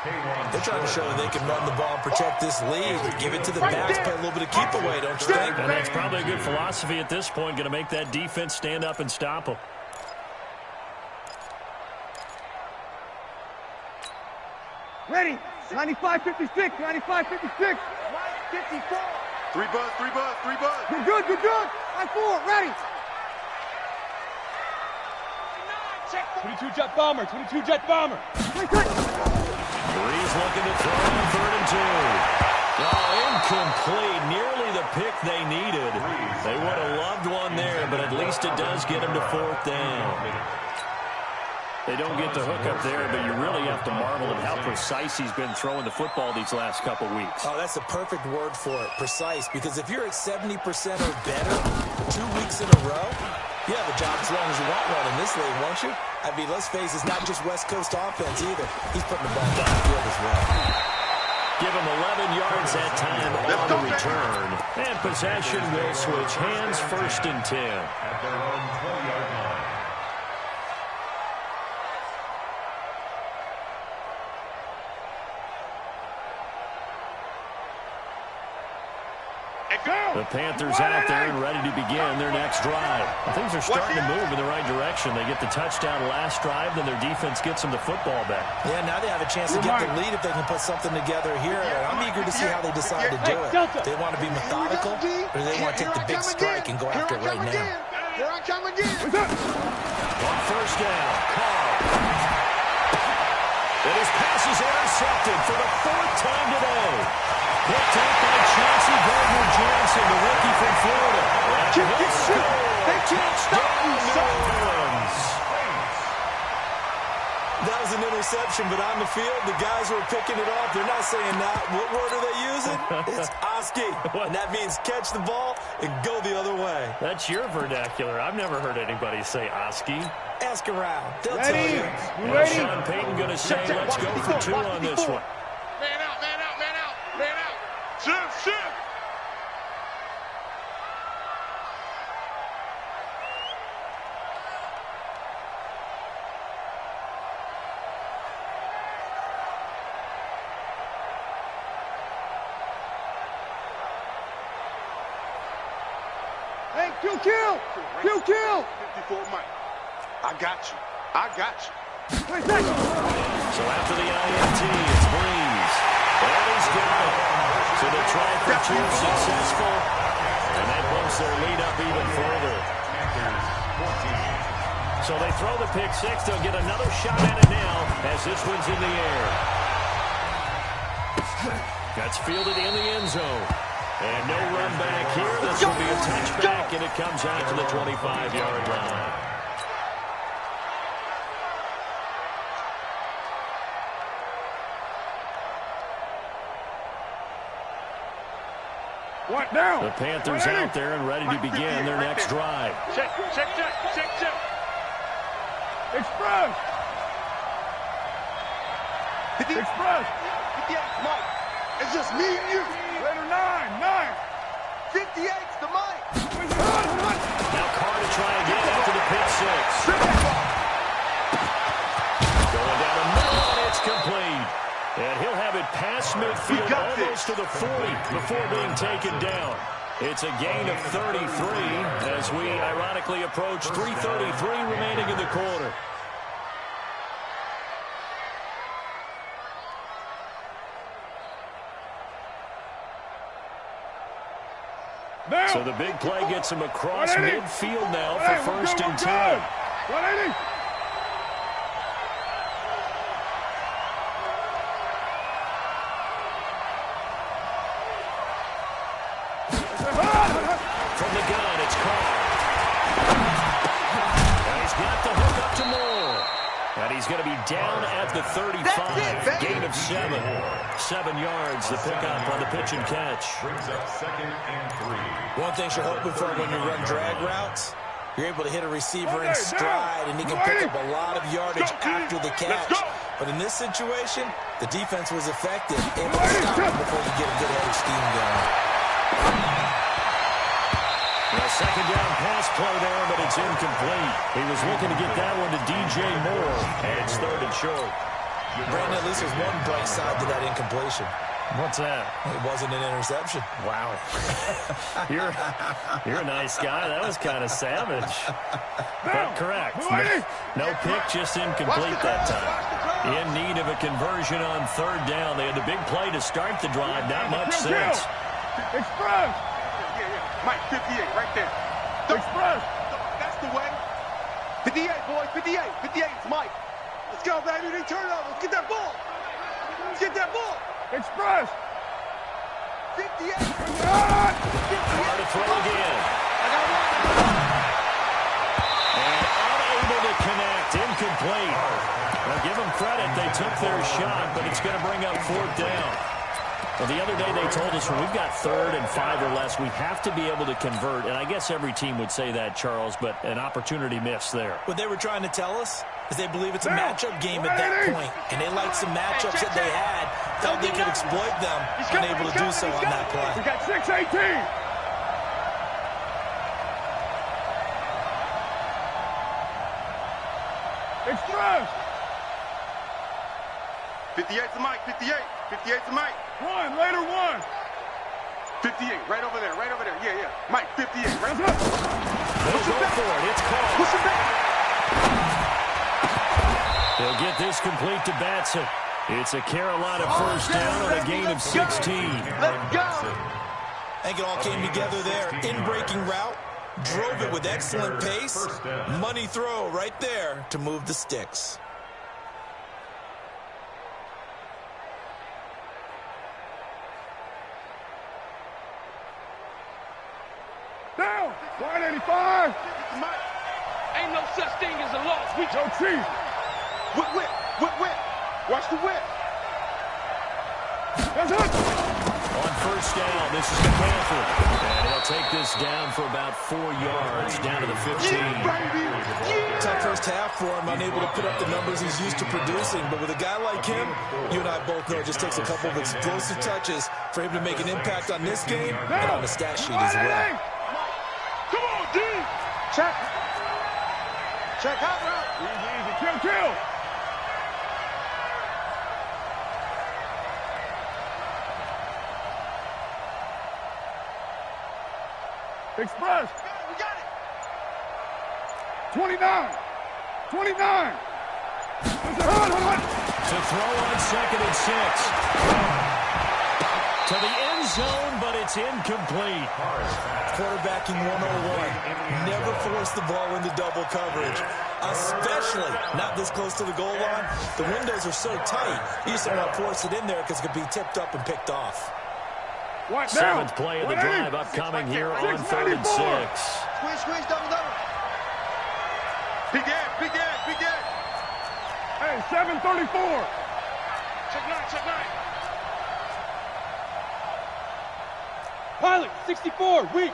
They're trying to show that they can run the ball and protect this lead. Give it to the backs, play a little bit of keep away, don't you think?
And that's probably a good philosophy at this point, going to make that defense stand up and stop them.
Ready? 95-56, 95-56. 54.
3 buzz, 3 buzz, 3 buzz.
Good, good, good, good. 5-4, ready. 22 jet bomber, 22 jet bomber.
Breeze looking to throw on 3rd and 2. Oh, incomplete. Nearly the pick they needed. They would have loved one there, but at least it does get them to 4th down. They don't get the hook up there, but you really have to marvel at how precise he's been throwing the football these last couple weeks.
Oh, that's the perfect word for it, precise, because if you're at 70% or better 2 weeks in a row, you have a job as long as you want one in this league, won't you? I mean, let's face it, it's not just West Coast offense either. He's putting the ball down the field as well.
Give him 11 yards that time on the return. And possession will switch hands, 1st and 10.
At their own 20-yard line.
The Panthers out there and ready to begin their next drive. Things are starting to move in the right direction. They get the touchdown last drive, then their defense gets them the football back.
Yeah, now they have a chance to get the lead if they can put something together here. I'm eager to see how they decide to do it. They want to be methodical, or they want to take the big strike and go after it right now.
Here I come again.
On 1st down, Carl. And his pass is intercepted for the 4th time today. Picked up by Chauncey Gardner-Johnson, the rookie from Florida.
They can't stop you, son.
That was an interception, but on the field, the guys who are picking it off, they're not saying that. What word are they using? It's Oski. And that means catch the ball and go the other way.
That's your vernacular. I've never heard anybody say Oski.
Ask around. They'll
Ready?
tell you.
You ready?
Sean Payton going to say, let's go for 2 on this one.
Man out, man out, man out, man out. Shift, shift.
Hey, kill.
54 Mike. I got you. I got you.
Wait, second.
So after the INT, it's Breeze. And he's got it. So they try for 2, successful. And that bumps their lead up even further. So they throw the pick 6. They'll get another shot at it now as this one's in the air. That's fielded in the end zone. And no run back here. This will be a touchback, and it comes out to the 25-yard line.
What now?
The Panthers out there and ready to begin their next drive.
Check, check, check, check, check.
Express. Express.
Mike, it's just me and you.
Later 9. 58's the Mike.
Now Carr to try again after the pick six. Going down the middle, and it's complete. And he'll have it past midfield almost to the 40 before being taken down. It's a gain of 33 as we ironically approach 3:33 remaining in the quarter. So the big play gets him across midfield now for 1st and 10.
180.
From the gun, it's Carr. And he's got the hook up to Moore. And he's going to be down at the 35. Gain of 7. 7 yards, the pickup on the pitch and catch.
Brings up 2nd and 3.
One thing you're hoping for when you run drag routes, you're able to hit a receiver in stride, and he can pick up a lot of yardage after the catch. But in this situation, the defense was effective, able to stop him before you get a good head of steam going.
A 2nd down pass play there, but it's incomplete. He was looking to get that one to DJ Moore, and it's 3rd and short.
Brandon, at least there's one bright side to that incompletion.
What's that?
It wasn't an interception.
Wow. You're a nice guy. That was kind of savage. But correct. No pick, just incomplete that time. In need of a conversion on 3rd down. They had the big play to start the drive. Not much since.
Express.
Mike, 58, right there.
Express.
That's the way. 58, boys, 58. 58, it's Mike. Let's go, baby. They turn over. Let's get that ball. Let's get that ball.
Express.
58.
Hard to throw again. And unable to connect. Incomplete. Now give them credit. They took their shot, but it's going to bring up 4th down. Well, the other day they told us when we've got 3rd and 5 or less, we have to be able to convert. And I guess every team would say that, Charles, but an opportunity missed there.
What they were trying to tell us is they believe it's a matchup game at that point. And they liked some matchups that they had, felt they could exploit them, unable to do so on that play.
We got 6-18. Express.
58's the Mike, 58. 58's the Mike.
One, later one.
58, right over there, yeah. Mike, 58, right
there. They'll go for it, it's called.
Push it back.
They'll get this complete to Batson. It's a Carolina 1st down on a gain of 16.
Let's go.
I think it all came together there. In-breaking route, drove it with excellent pace. Money throw right there to move the sticks.
Down. 185.
Ain't no such thing as a loss. We
Go Chief.
Whip. Watch the whip.
That's it.
On 1st down, this is McCaffrey. And he'll take this down for about 4 yards, down to the 15.
Tough first half for him, unable to put up the numbers he's used to producing. But with a guy like him, you and I both know it just takes a couple of explosive touches for him to make an impact on this game and on the stat sheet as well.
Come on, D. Check out route.
Easy. Kill. Express.
We got it.
29.
To throw on 2nd and 6. To the end zone, but it's incomplete.
Quarterbacking 101. Never force the ball into double coverage, especially not this close to the goal line. The windows are so tight, you just don't want to force it in there because it could be tipped up and picked off.
7th play of the drive upcoming here on 3rd and 6.
Squeeze, double. Big end.
Hey, 7:34.
Check 9.
Pilot, 64, weak.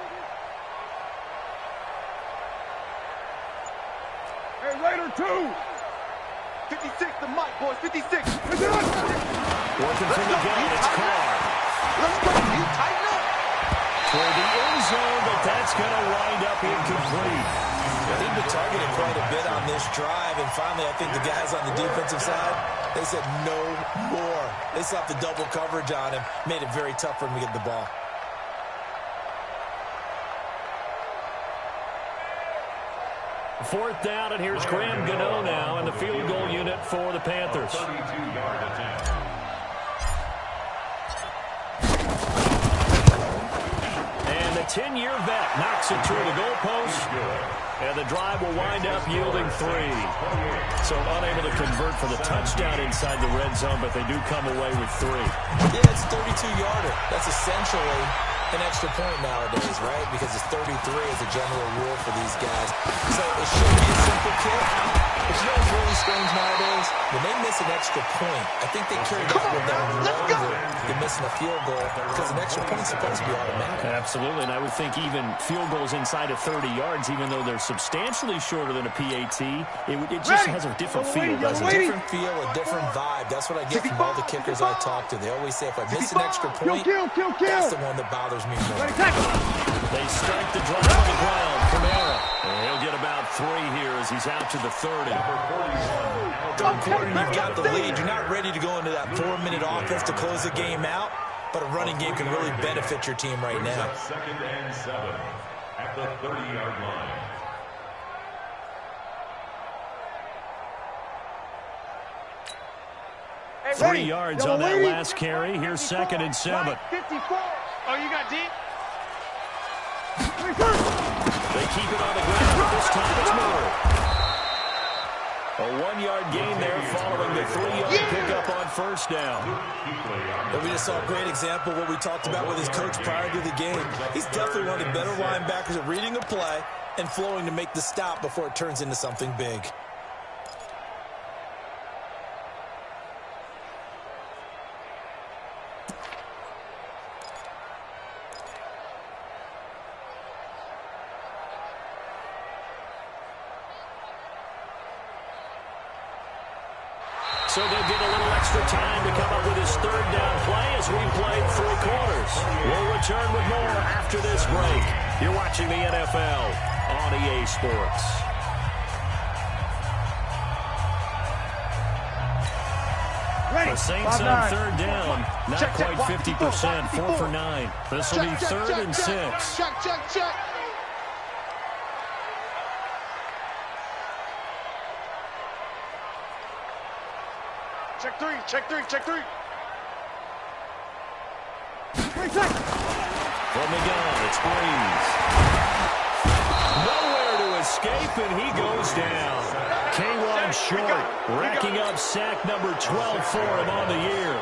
Hey, Raider 2.
56, the Mike, boys, 56.
Working from the gun, it's Carr.
Let's go, you tighten up.
toward the end zone, but that's going to wind up incomplete.
They've been targeted quite a bit on this drive, and finally I think the guys on the defensive side, they said no more. They slapped the double coverage on him, made it very tough for him to get the ball.
Fourth down, and here's Graham Gano now in the field goal unit for the Panthers.
32-yard attempt.
And the 10-year vet knocks it through the goalpost, and the drive will wind up yielding 3. So unable to convert for the touchdown inside the red zone, but they do come away with 3.
Yeah, it's a 32-yarder. That's essentially an extra point nowadays, right? Because it's 33 as a general rule for these guys. So it should be a simple kick. But you know what's really strange nowadays? When they miss an extra point, I think they carry that with them longer than missing a field goal because an extra point is supposed to be automatic.
Absolutely, and I would think even field goals inside of 30 yards, even though they're substantially shorter than a PAT, it just has a different feel, doesn't it?
A different feel, a different vibe. That's what I get from all the kickers I talk to. They always say if I miss an extra point, that's the one that bothers me more.
They start the drive on the ground. Kamara. And he'll get about 3 here as he's out to the 30.
Third quarter, you've got the lead. You're not ready to go into that 4-minute offense to close the game out, but a running game can really benefit your team right now.
2nd and 7 at the 30-yard line.
Hey, 3 yards on that last carry. Here's 2nd and 7.
54. Oh, you got deep?
They keep it on the ground, but this time it's Murray. A 1-yard gain there following the 3-yard pickup on first down.
And we just saw a great example of what we talked about with his coach prior to the game. He's definitely one of the better linebackers at reading a play and flowing to make the stop before it turns into something big.
So they'll get a little extra time to come up with his 3rd down play as we play 3 quarters. We'll return with more after this break. You're watching the NFL on EA Sports. The Saints on 3rd down, not quite 50%, 4 for 9. This will be 3rd and 6.
Check. Check three.
From the gun, it's Breeze. Nowhere to escape, and he goes down. K-1 short, racking up sack number 12 for him on the year.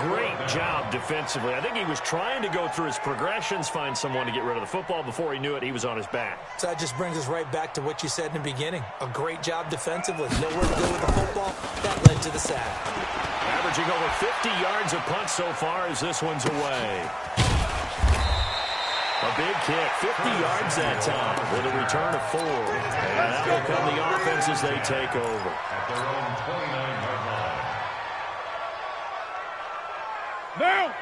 Great job defensively. I think he was trying to go through his progressions, find someone to get rid of the football. Before he knew it, he was on his back.
So that just brings us right back to what you said in the beginning. A great job defensively. Nowhere to go with the football. That led to the sack.
Averaging over 50 yards a punt so far as this one's away. A big kick, 50 yards that time with a return of 4. And that will come the offense as they take over.
At their own 29-yard line.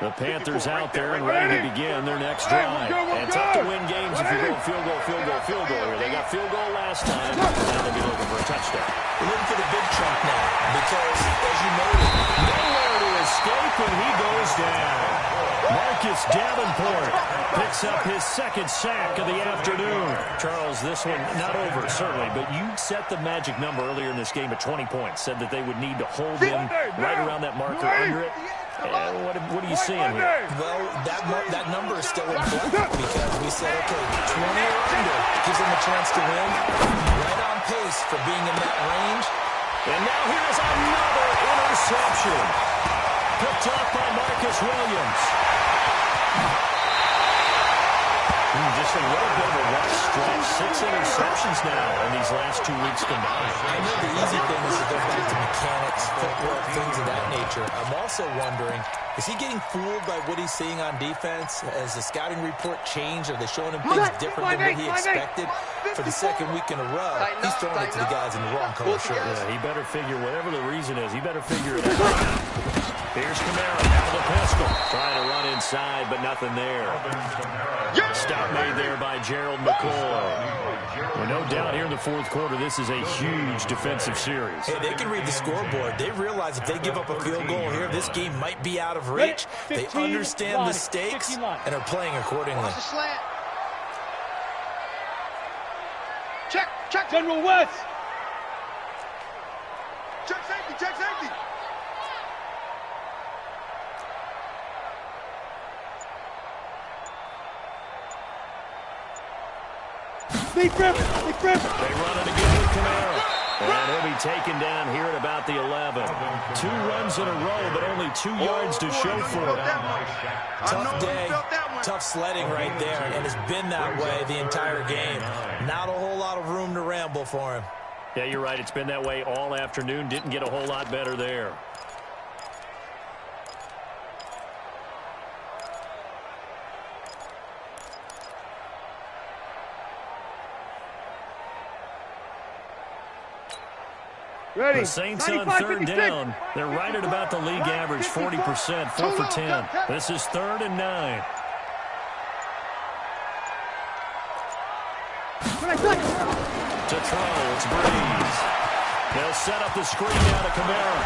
The Panthers out there and ready to begin their next drive. And tough to win games if you go field goal here. They got field goal last time. Now they'll be looking for a touchdown.
We're looking for the big chunk now because, as you noted,
nowhere to escape, and he goes down. Marcus Davenport picks up his 2nd sack of the afternoon. Charles, this one not over, certainly, but you set the magic number earlier in this game at 20 points. Said that they would need to hold him right around that marker under it. What are you seeing here?
Well, that number is still in play because we said, okay, 20 or under gives them a chance to win. Right on pace for being in that range.
And now here's another interception. Picked off by Marcus Williams. Just a little bit of a rough stretch. 6 interceptions now in these last 2 weeks combined.
I know the easy thing is to go back to mechanics, footwork, things of that nature. I'm also wondering, is he getting fooled by what he's seeing on defense? Has the scouting report changed? Are they showing him things different than what he expected? for the second week in a row, he's throwing it to the guys in the wrong color shirts.
Yeah, he better figure, whatever the reason is, he better figure it out. Here's Kamara out of the pistol. Trying to run inside, but nothing there. Stop made there by Gerald McCoy. Well, no doubt here in the fourth quarter, this is a huge defensive series.
Hey, they can read the scoreboard. They realize if they give up a field goal here, this game might be out of reach. They understand the stakes and are playing accordingly.
Watch the slant. Check.
General West. Check safety.
They run it again with Kamara. And he'll be taken down here at about the 11. 2 runs in a row, but only 2 yards to show for it.
Tough day, tough sledding right there, and it's been that way the entire game. Not a whole lot of room to ramble for him.
Yeah, you're right. It's been that way all afternoon. Didn't get a whole lot better there.
Ready.
The Saints on third down. They're right at about the league average, 40%, 4 for 10. This is 3rd and 9. To throw, it's Breeze. They'll set up the screen down to Kamara.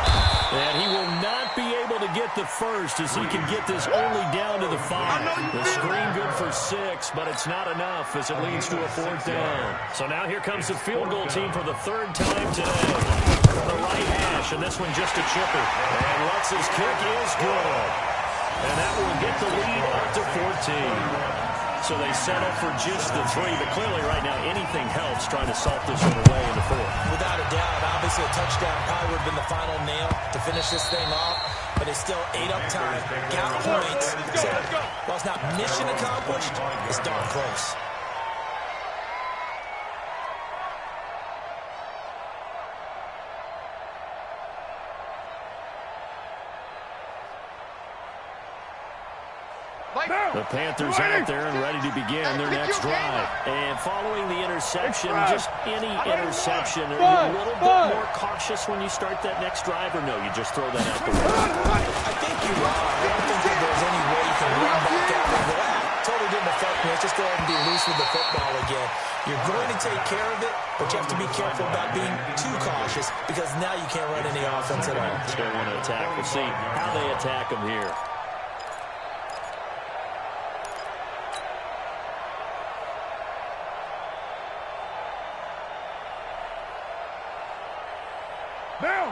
And he will not be able to get the first as he can get this only down to the 5. The screen good for 6, but it's not enough as it leads to a 4th down. So now here comes the field goal team for the 3rd time today. From the right hash, and this one just a chipper. And Lutz's kick is good. And that will get the lead up to 14. So they settle for just the 3, but clearly right now anything helps trying to salt this one away in the 4th.
Without a doubt, obviously a touchdown probably would have been the final nail to finish this thing off, but it's still 8 up time, got points, so while it's not mission accomplished, it's darn close.
The Panthers out there and ready to begin their next drive. And following the interception, just any interception, are you a little bit more cautious when you start that next drive, or no, you just throw that out the window?
I think you are. I don't think that there's any way you can run back out and go, totally didn't affect me. Let's just go ahead and be loose with the football again. You're going to take care of it, but you have to be careful about being too cautious because now you can't run any offense at all.
They want to attack. We'll see how they attack them here.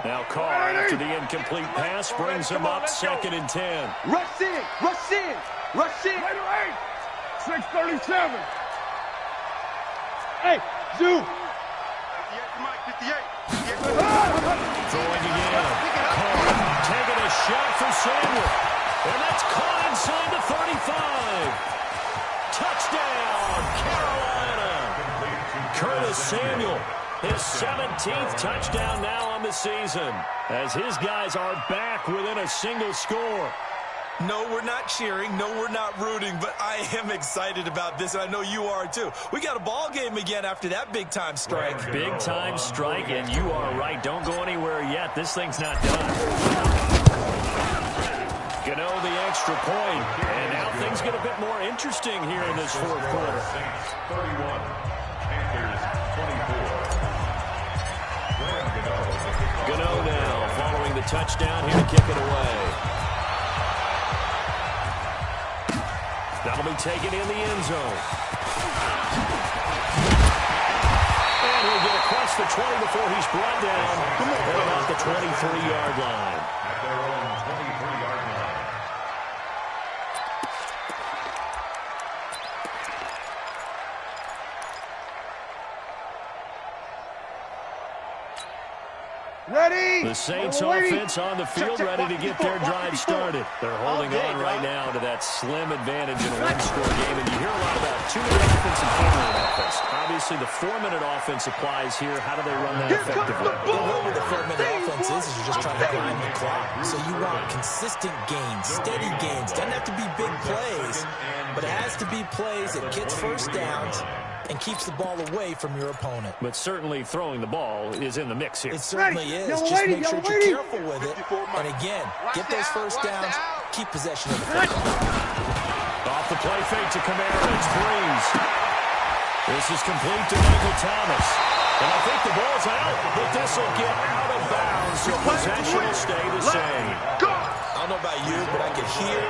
Now Carr, after the incomplete pass, brings him up 2nd and 10.
Rush in. Later 8. 6:37. Hey, Zoo. 58.
Throwing again. Carr taking a shot for Samuel. And that's caught inside the 35. Touchdown, Carolina. Curtis Samuel. His 17th touchdown now on the season as his guys are back within a single score.
No, we're not cheering. No, we're not rooting, but I am excited about this, and I know you are too. We got a ball game again after that big-time strike.
Big-time strike, and you are right. Don't go anywhere yet. This thing's not done. Gano the extra point, and now things get a bit more interesting here in this fourth quarter.
31, Panthers 24.
Gano now following the touchdown here to kick it away. That'll be taken in the end zone. And he'll get across the 20 before he's brought down at about the 23-yard line.
At their own 23-yard line.
Ready.
The Saints offense on the field ready to get their drive started. They're holding on right now to that slim advantage in a one-score game. And you hear a lot about 2-minute offense and 4-minute offense. Obviously, the 4-minute offense applies here. How do they run that effectively?
The role with the 4-minute offense is you're just trying to grind the clock. So you want consistent gains, steady gains. Doesn't have to be big plays, but it has to be plays that gets first downs and keeps the ball away from your opponent.
But certainly throwing the ball is in the mix here.
It certainly is. Just make sure that you're careful with it. And again, get those first downs, keep possession of the football.
Off the play fake to Kamara. It's Breeze. This is complete to Michael Thomas. And I think the ball's out, but this will get out of bounds, so possession will stay the same.
I don't know about you, but I could hear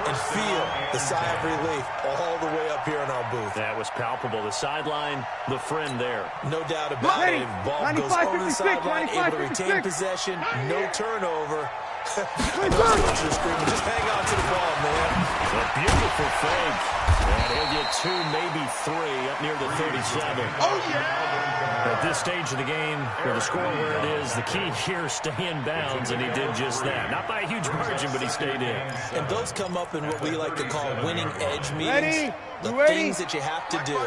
and feel the sigh of relief all the way up here in our booth.
That was palpable. The sideline, the friend there.
No doubt about it. Ball goes over the sideline, able to retain possession, no turnover. Just hang on to the ball, man.
A beautiful fake. And he'll get 2, maybe 3 up near the 37.
Oh, yeah!
At this stage of the game, with the score where it is, the key here, stay in bounds, and he did just that. Not by a huge margin, but he stayed in.
And those come up in what we like to call winning edge meetings. The things that you have to do.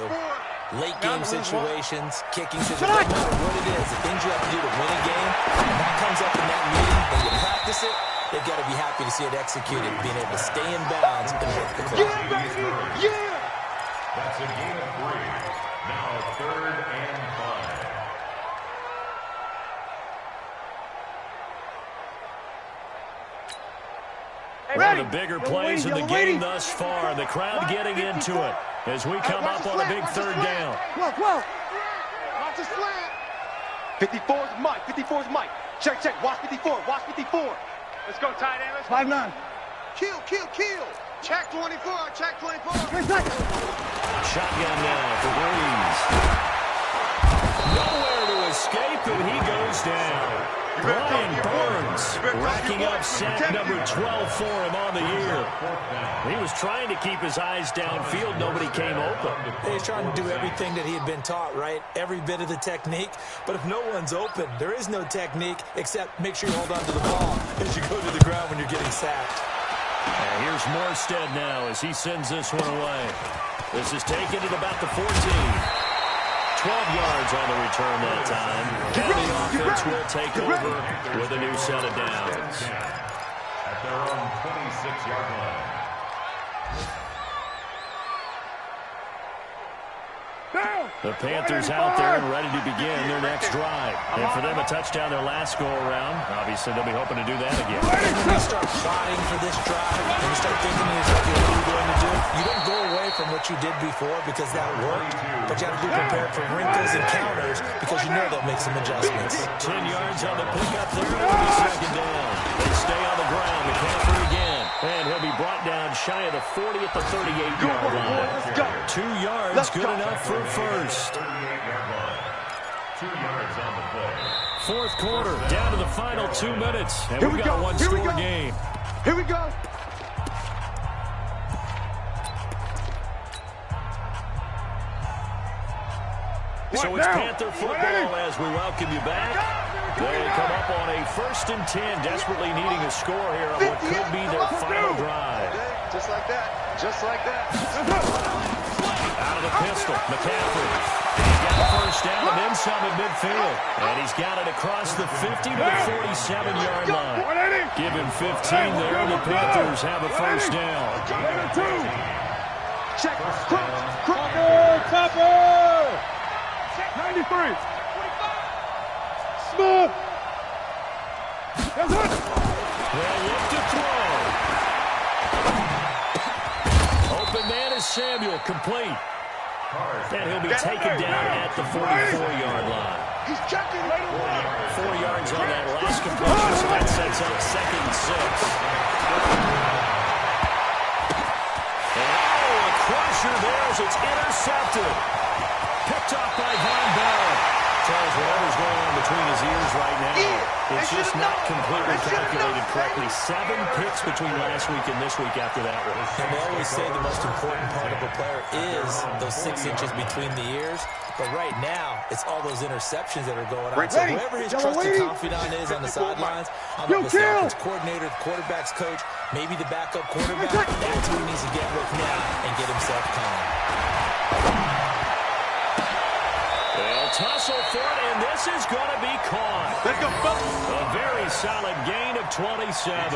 Late game situations, kicking situations, no matter what it is, the things you have to do to win a game, and that comes up in that meeting, and you practice it, they've got to be happy to see it executed, being able to stay in bounds and work the clock.
Yeah, baby! Yeah!
That's a gain of 3. Now 3rd and 5.
One of the bigger plays in the game thus far. The crowd getting into it as we come up on a big 3rd down.
Watch the slant. 54 is Mike. 54 is Mike. Check. Watch 54. Watch 54. Let's go, tight end. Let's
5-9.
Kill. Check 24. Check 24.
Shotgun now for Breeze. Nowhere to escape, and he goes down. Brian Burns racking up sack number 12 for him on the year. He was trying to keep his eyes downfield. Nobody came open.
He's trying to do everything that he had been taught, right? Every bit of the technique. But if no one's open, there is no technique except make sure you hold on to the ball as you go to the ground when you're getting sacked.
And here's Morstead now as he sends this one away. This is taken at about the 14. 12 yards on the return that time. And the offense will take over with a new set of downs.
At their own 26-yard line.
The Panthers out there and ready to begin their next drive. And for them, a touchdown their last go-around. Obviously, they'll be hoping to do that again.
When you start plotting for this drive, and you start thinking to yourself, what are you going to do? You don't go away from what you did before because that worked, but you have to be prepared for wrinkles and counters because you know they'll make some adjustments.
10 yards on the pickup there. It'll be 2nd down. They stay on the ground. McCaffrey again. And he'll be brought down shy of the 40 at the 38-yard line. 2 yards, good enough for first.
38-yard line. 2 yards on the play.
4th quarter, down to the final 2 minutes. And we've got a one-score game.
Here we go.
So it's Panther football as we welcome you back. They come up on a 1st and 10, desperately needing a score here on what could be their final drive.
Just like that. Just like that.
Out of the pistol, McCaffrey. He's got a 1st down and then some at midfield. And he's got it across the 50 to the 47-yard line. Give him 15 there, and the Panthers have a 1st down.
Check.
Topper! 93. Smooth. That's it.
They'll look to throw. Open man is Samuel, complete. And he'll be taken down at the 44-yard line.
He's checking.
4 yards on that last completion, so that sets up 2nd and 6. And a crusher there as it's intercepted. Picked off by Von Bell. Charles, whatever's going on between his ears right now, it's just not completely calculated correctly. 7 picks between last week and this week after that one.
And they always say the most important part of a player is those 6 inches between the ears. But right now, it's all those interceptions that are going on. So whoever his trusted confidant is on the sidelines, on the offense coordinator, the quarterback's coach, maybe the backup quarterback, that's who he needs to get with now and get himself calm.
They'll tussle for it, and this is going to be caught.
Let's go, fellas.
A very solid gain of 27.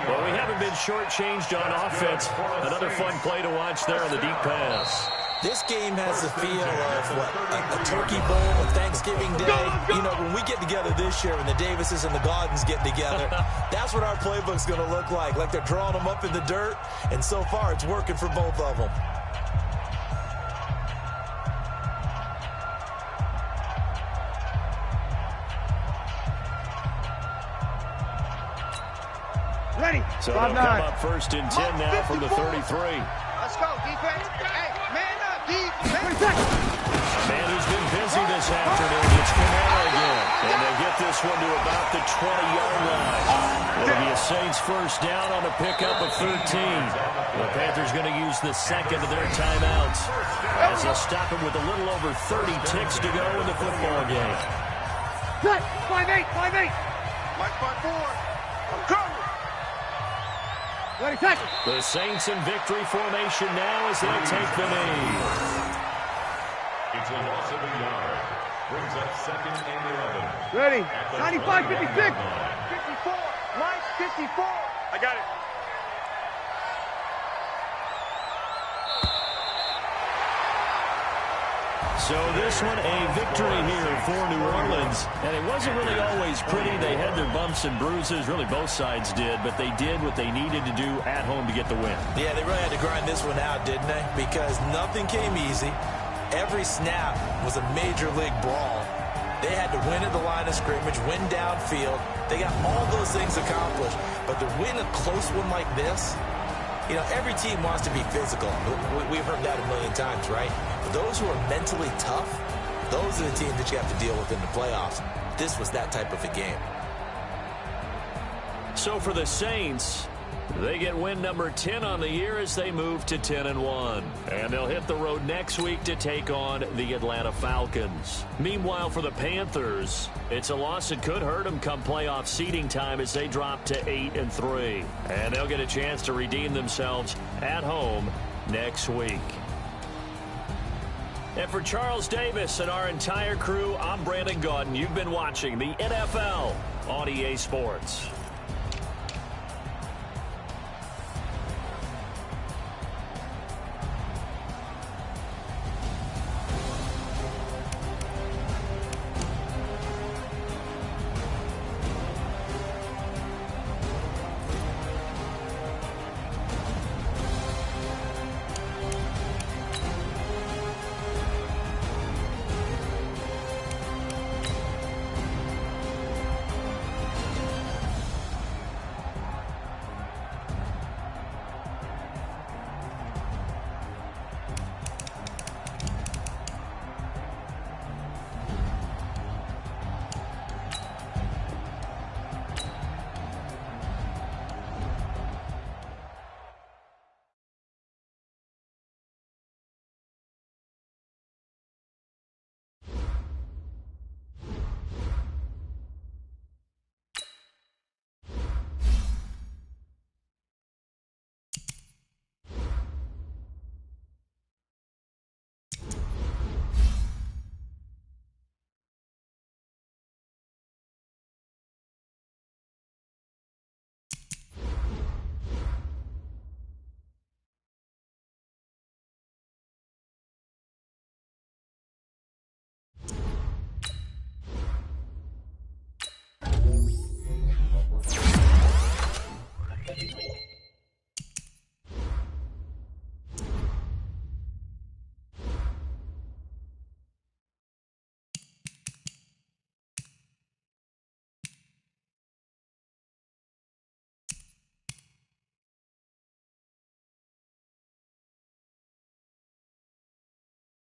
Well, we haven't been shortchanged on offense. Another fun play to watch there on the deep pass.
This game has the feel of, what, a turkey bowl on Thanksgiving Day. You know, when we get together this year and the Davises and the Gaudens get together, that's what our playbook's going to look like they're drawing them up in the dirt, and so far it's working for both of them.
Ready.
So they'll come up first and 10 now from the 33.
Let's go, defense. Hey, man up, defense.
Man who's been busy this afternoon. It's Kamara again. And they get this one to about the 20-yard line. It'll be a Saints first down on a pickup of 13. The Panthers going to use the second of their timeouts as they'll stop it with a little over 30 ticks to go in the football game.
5-8, 5-8. Mike 5-4. I'm coming.
The Saints in victory formation now as they'll take the knee.
It's a loss of a yard. Brings up second and 11.
Ready. 95, 56. 54. Mike, 54. I got it.
So this one, a victory here for New Orleans. And it wasn't really always pretty. They had their bumps and bruises. Really, both sides did. But they did what they needed to do at home to get the win.
Yeah, they really had to grind this one out, didn't they? Because nothing came easy. Every snap was a major league brawl. They had to win at the line of scrimmage, win downfield. They got all those things accomplished. But to win a close one like this, you know, every team wants to be physical. We've heard that a million times, right? But those who are mentally tough, those are the teams that you have to deal with in the playoffs. This was that type of a game.
So for the Saints, they get win number 10 on the year as they move to 10-1. And they'll hit the road next week to take on the Atlanta Falcons. Meanwhile, for the Panthers, it's a loss that could hurt them come playoff seeding time as they drop to 8-3. And they'll get a chance to redeem themselves at home next week. And for Charles Davis and our entire crew, I'm Brandon Gaudin. You've been watching the NFL on EA Sports.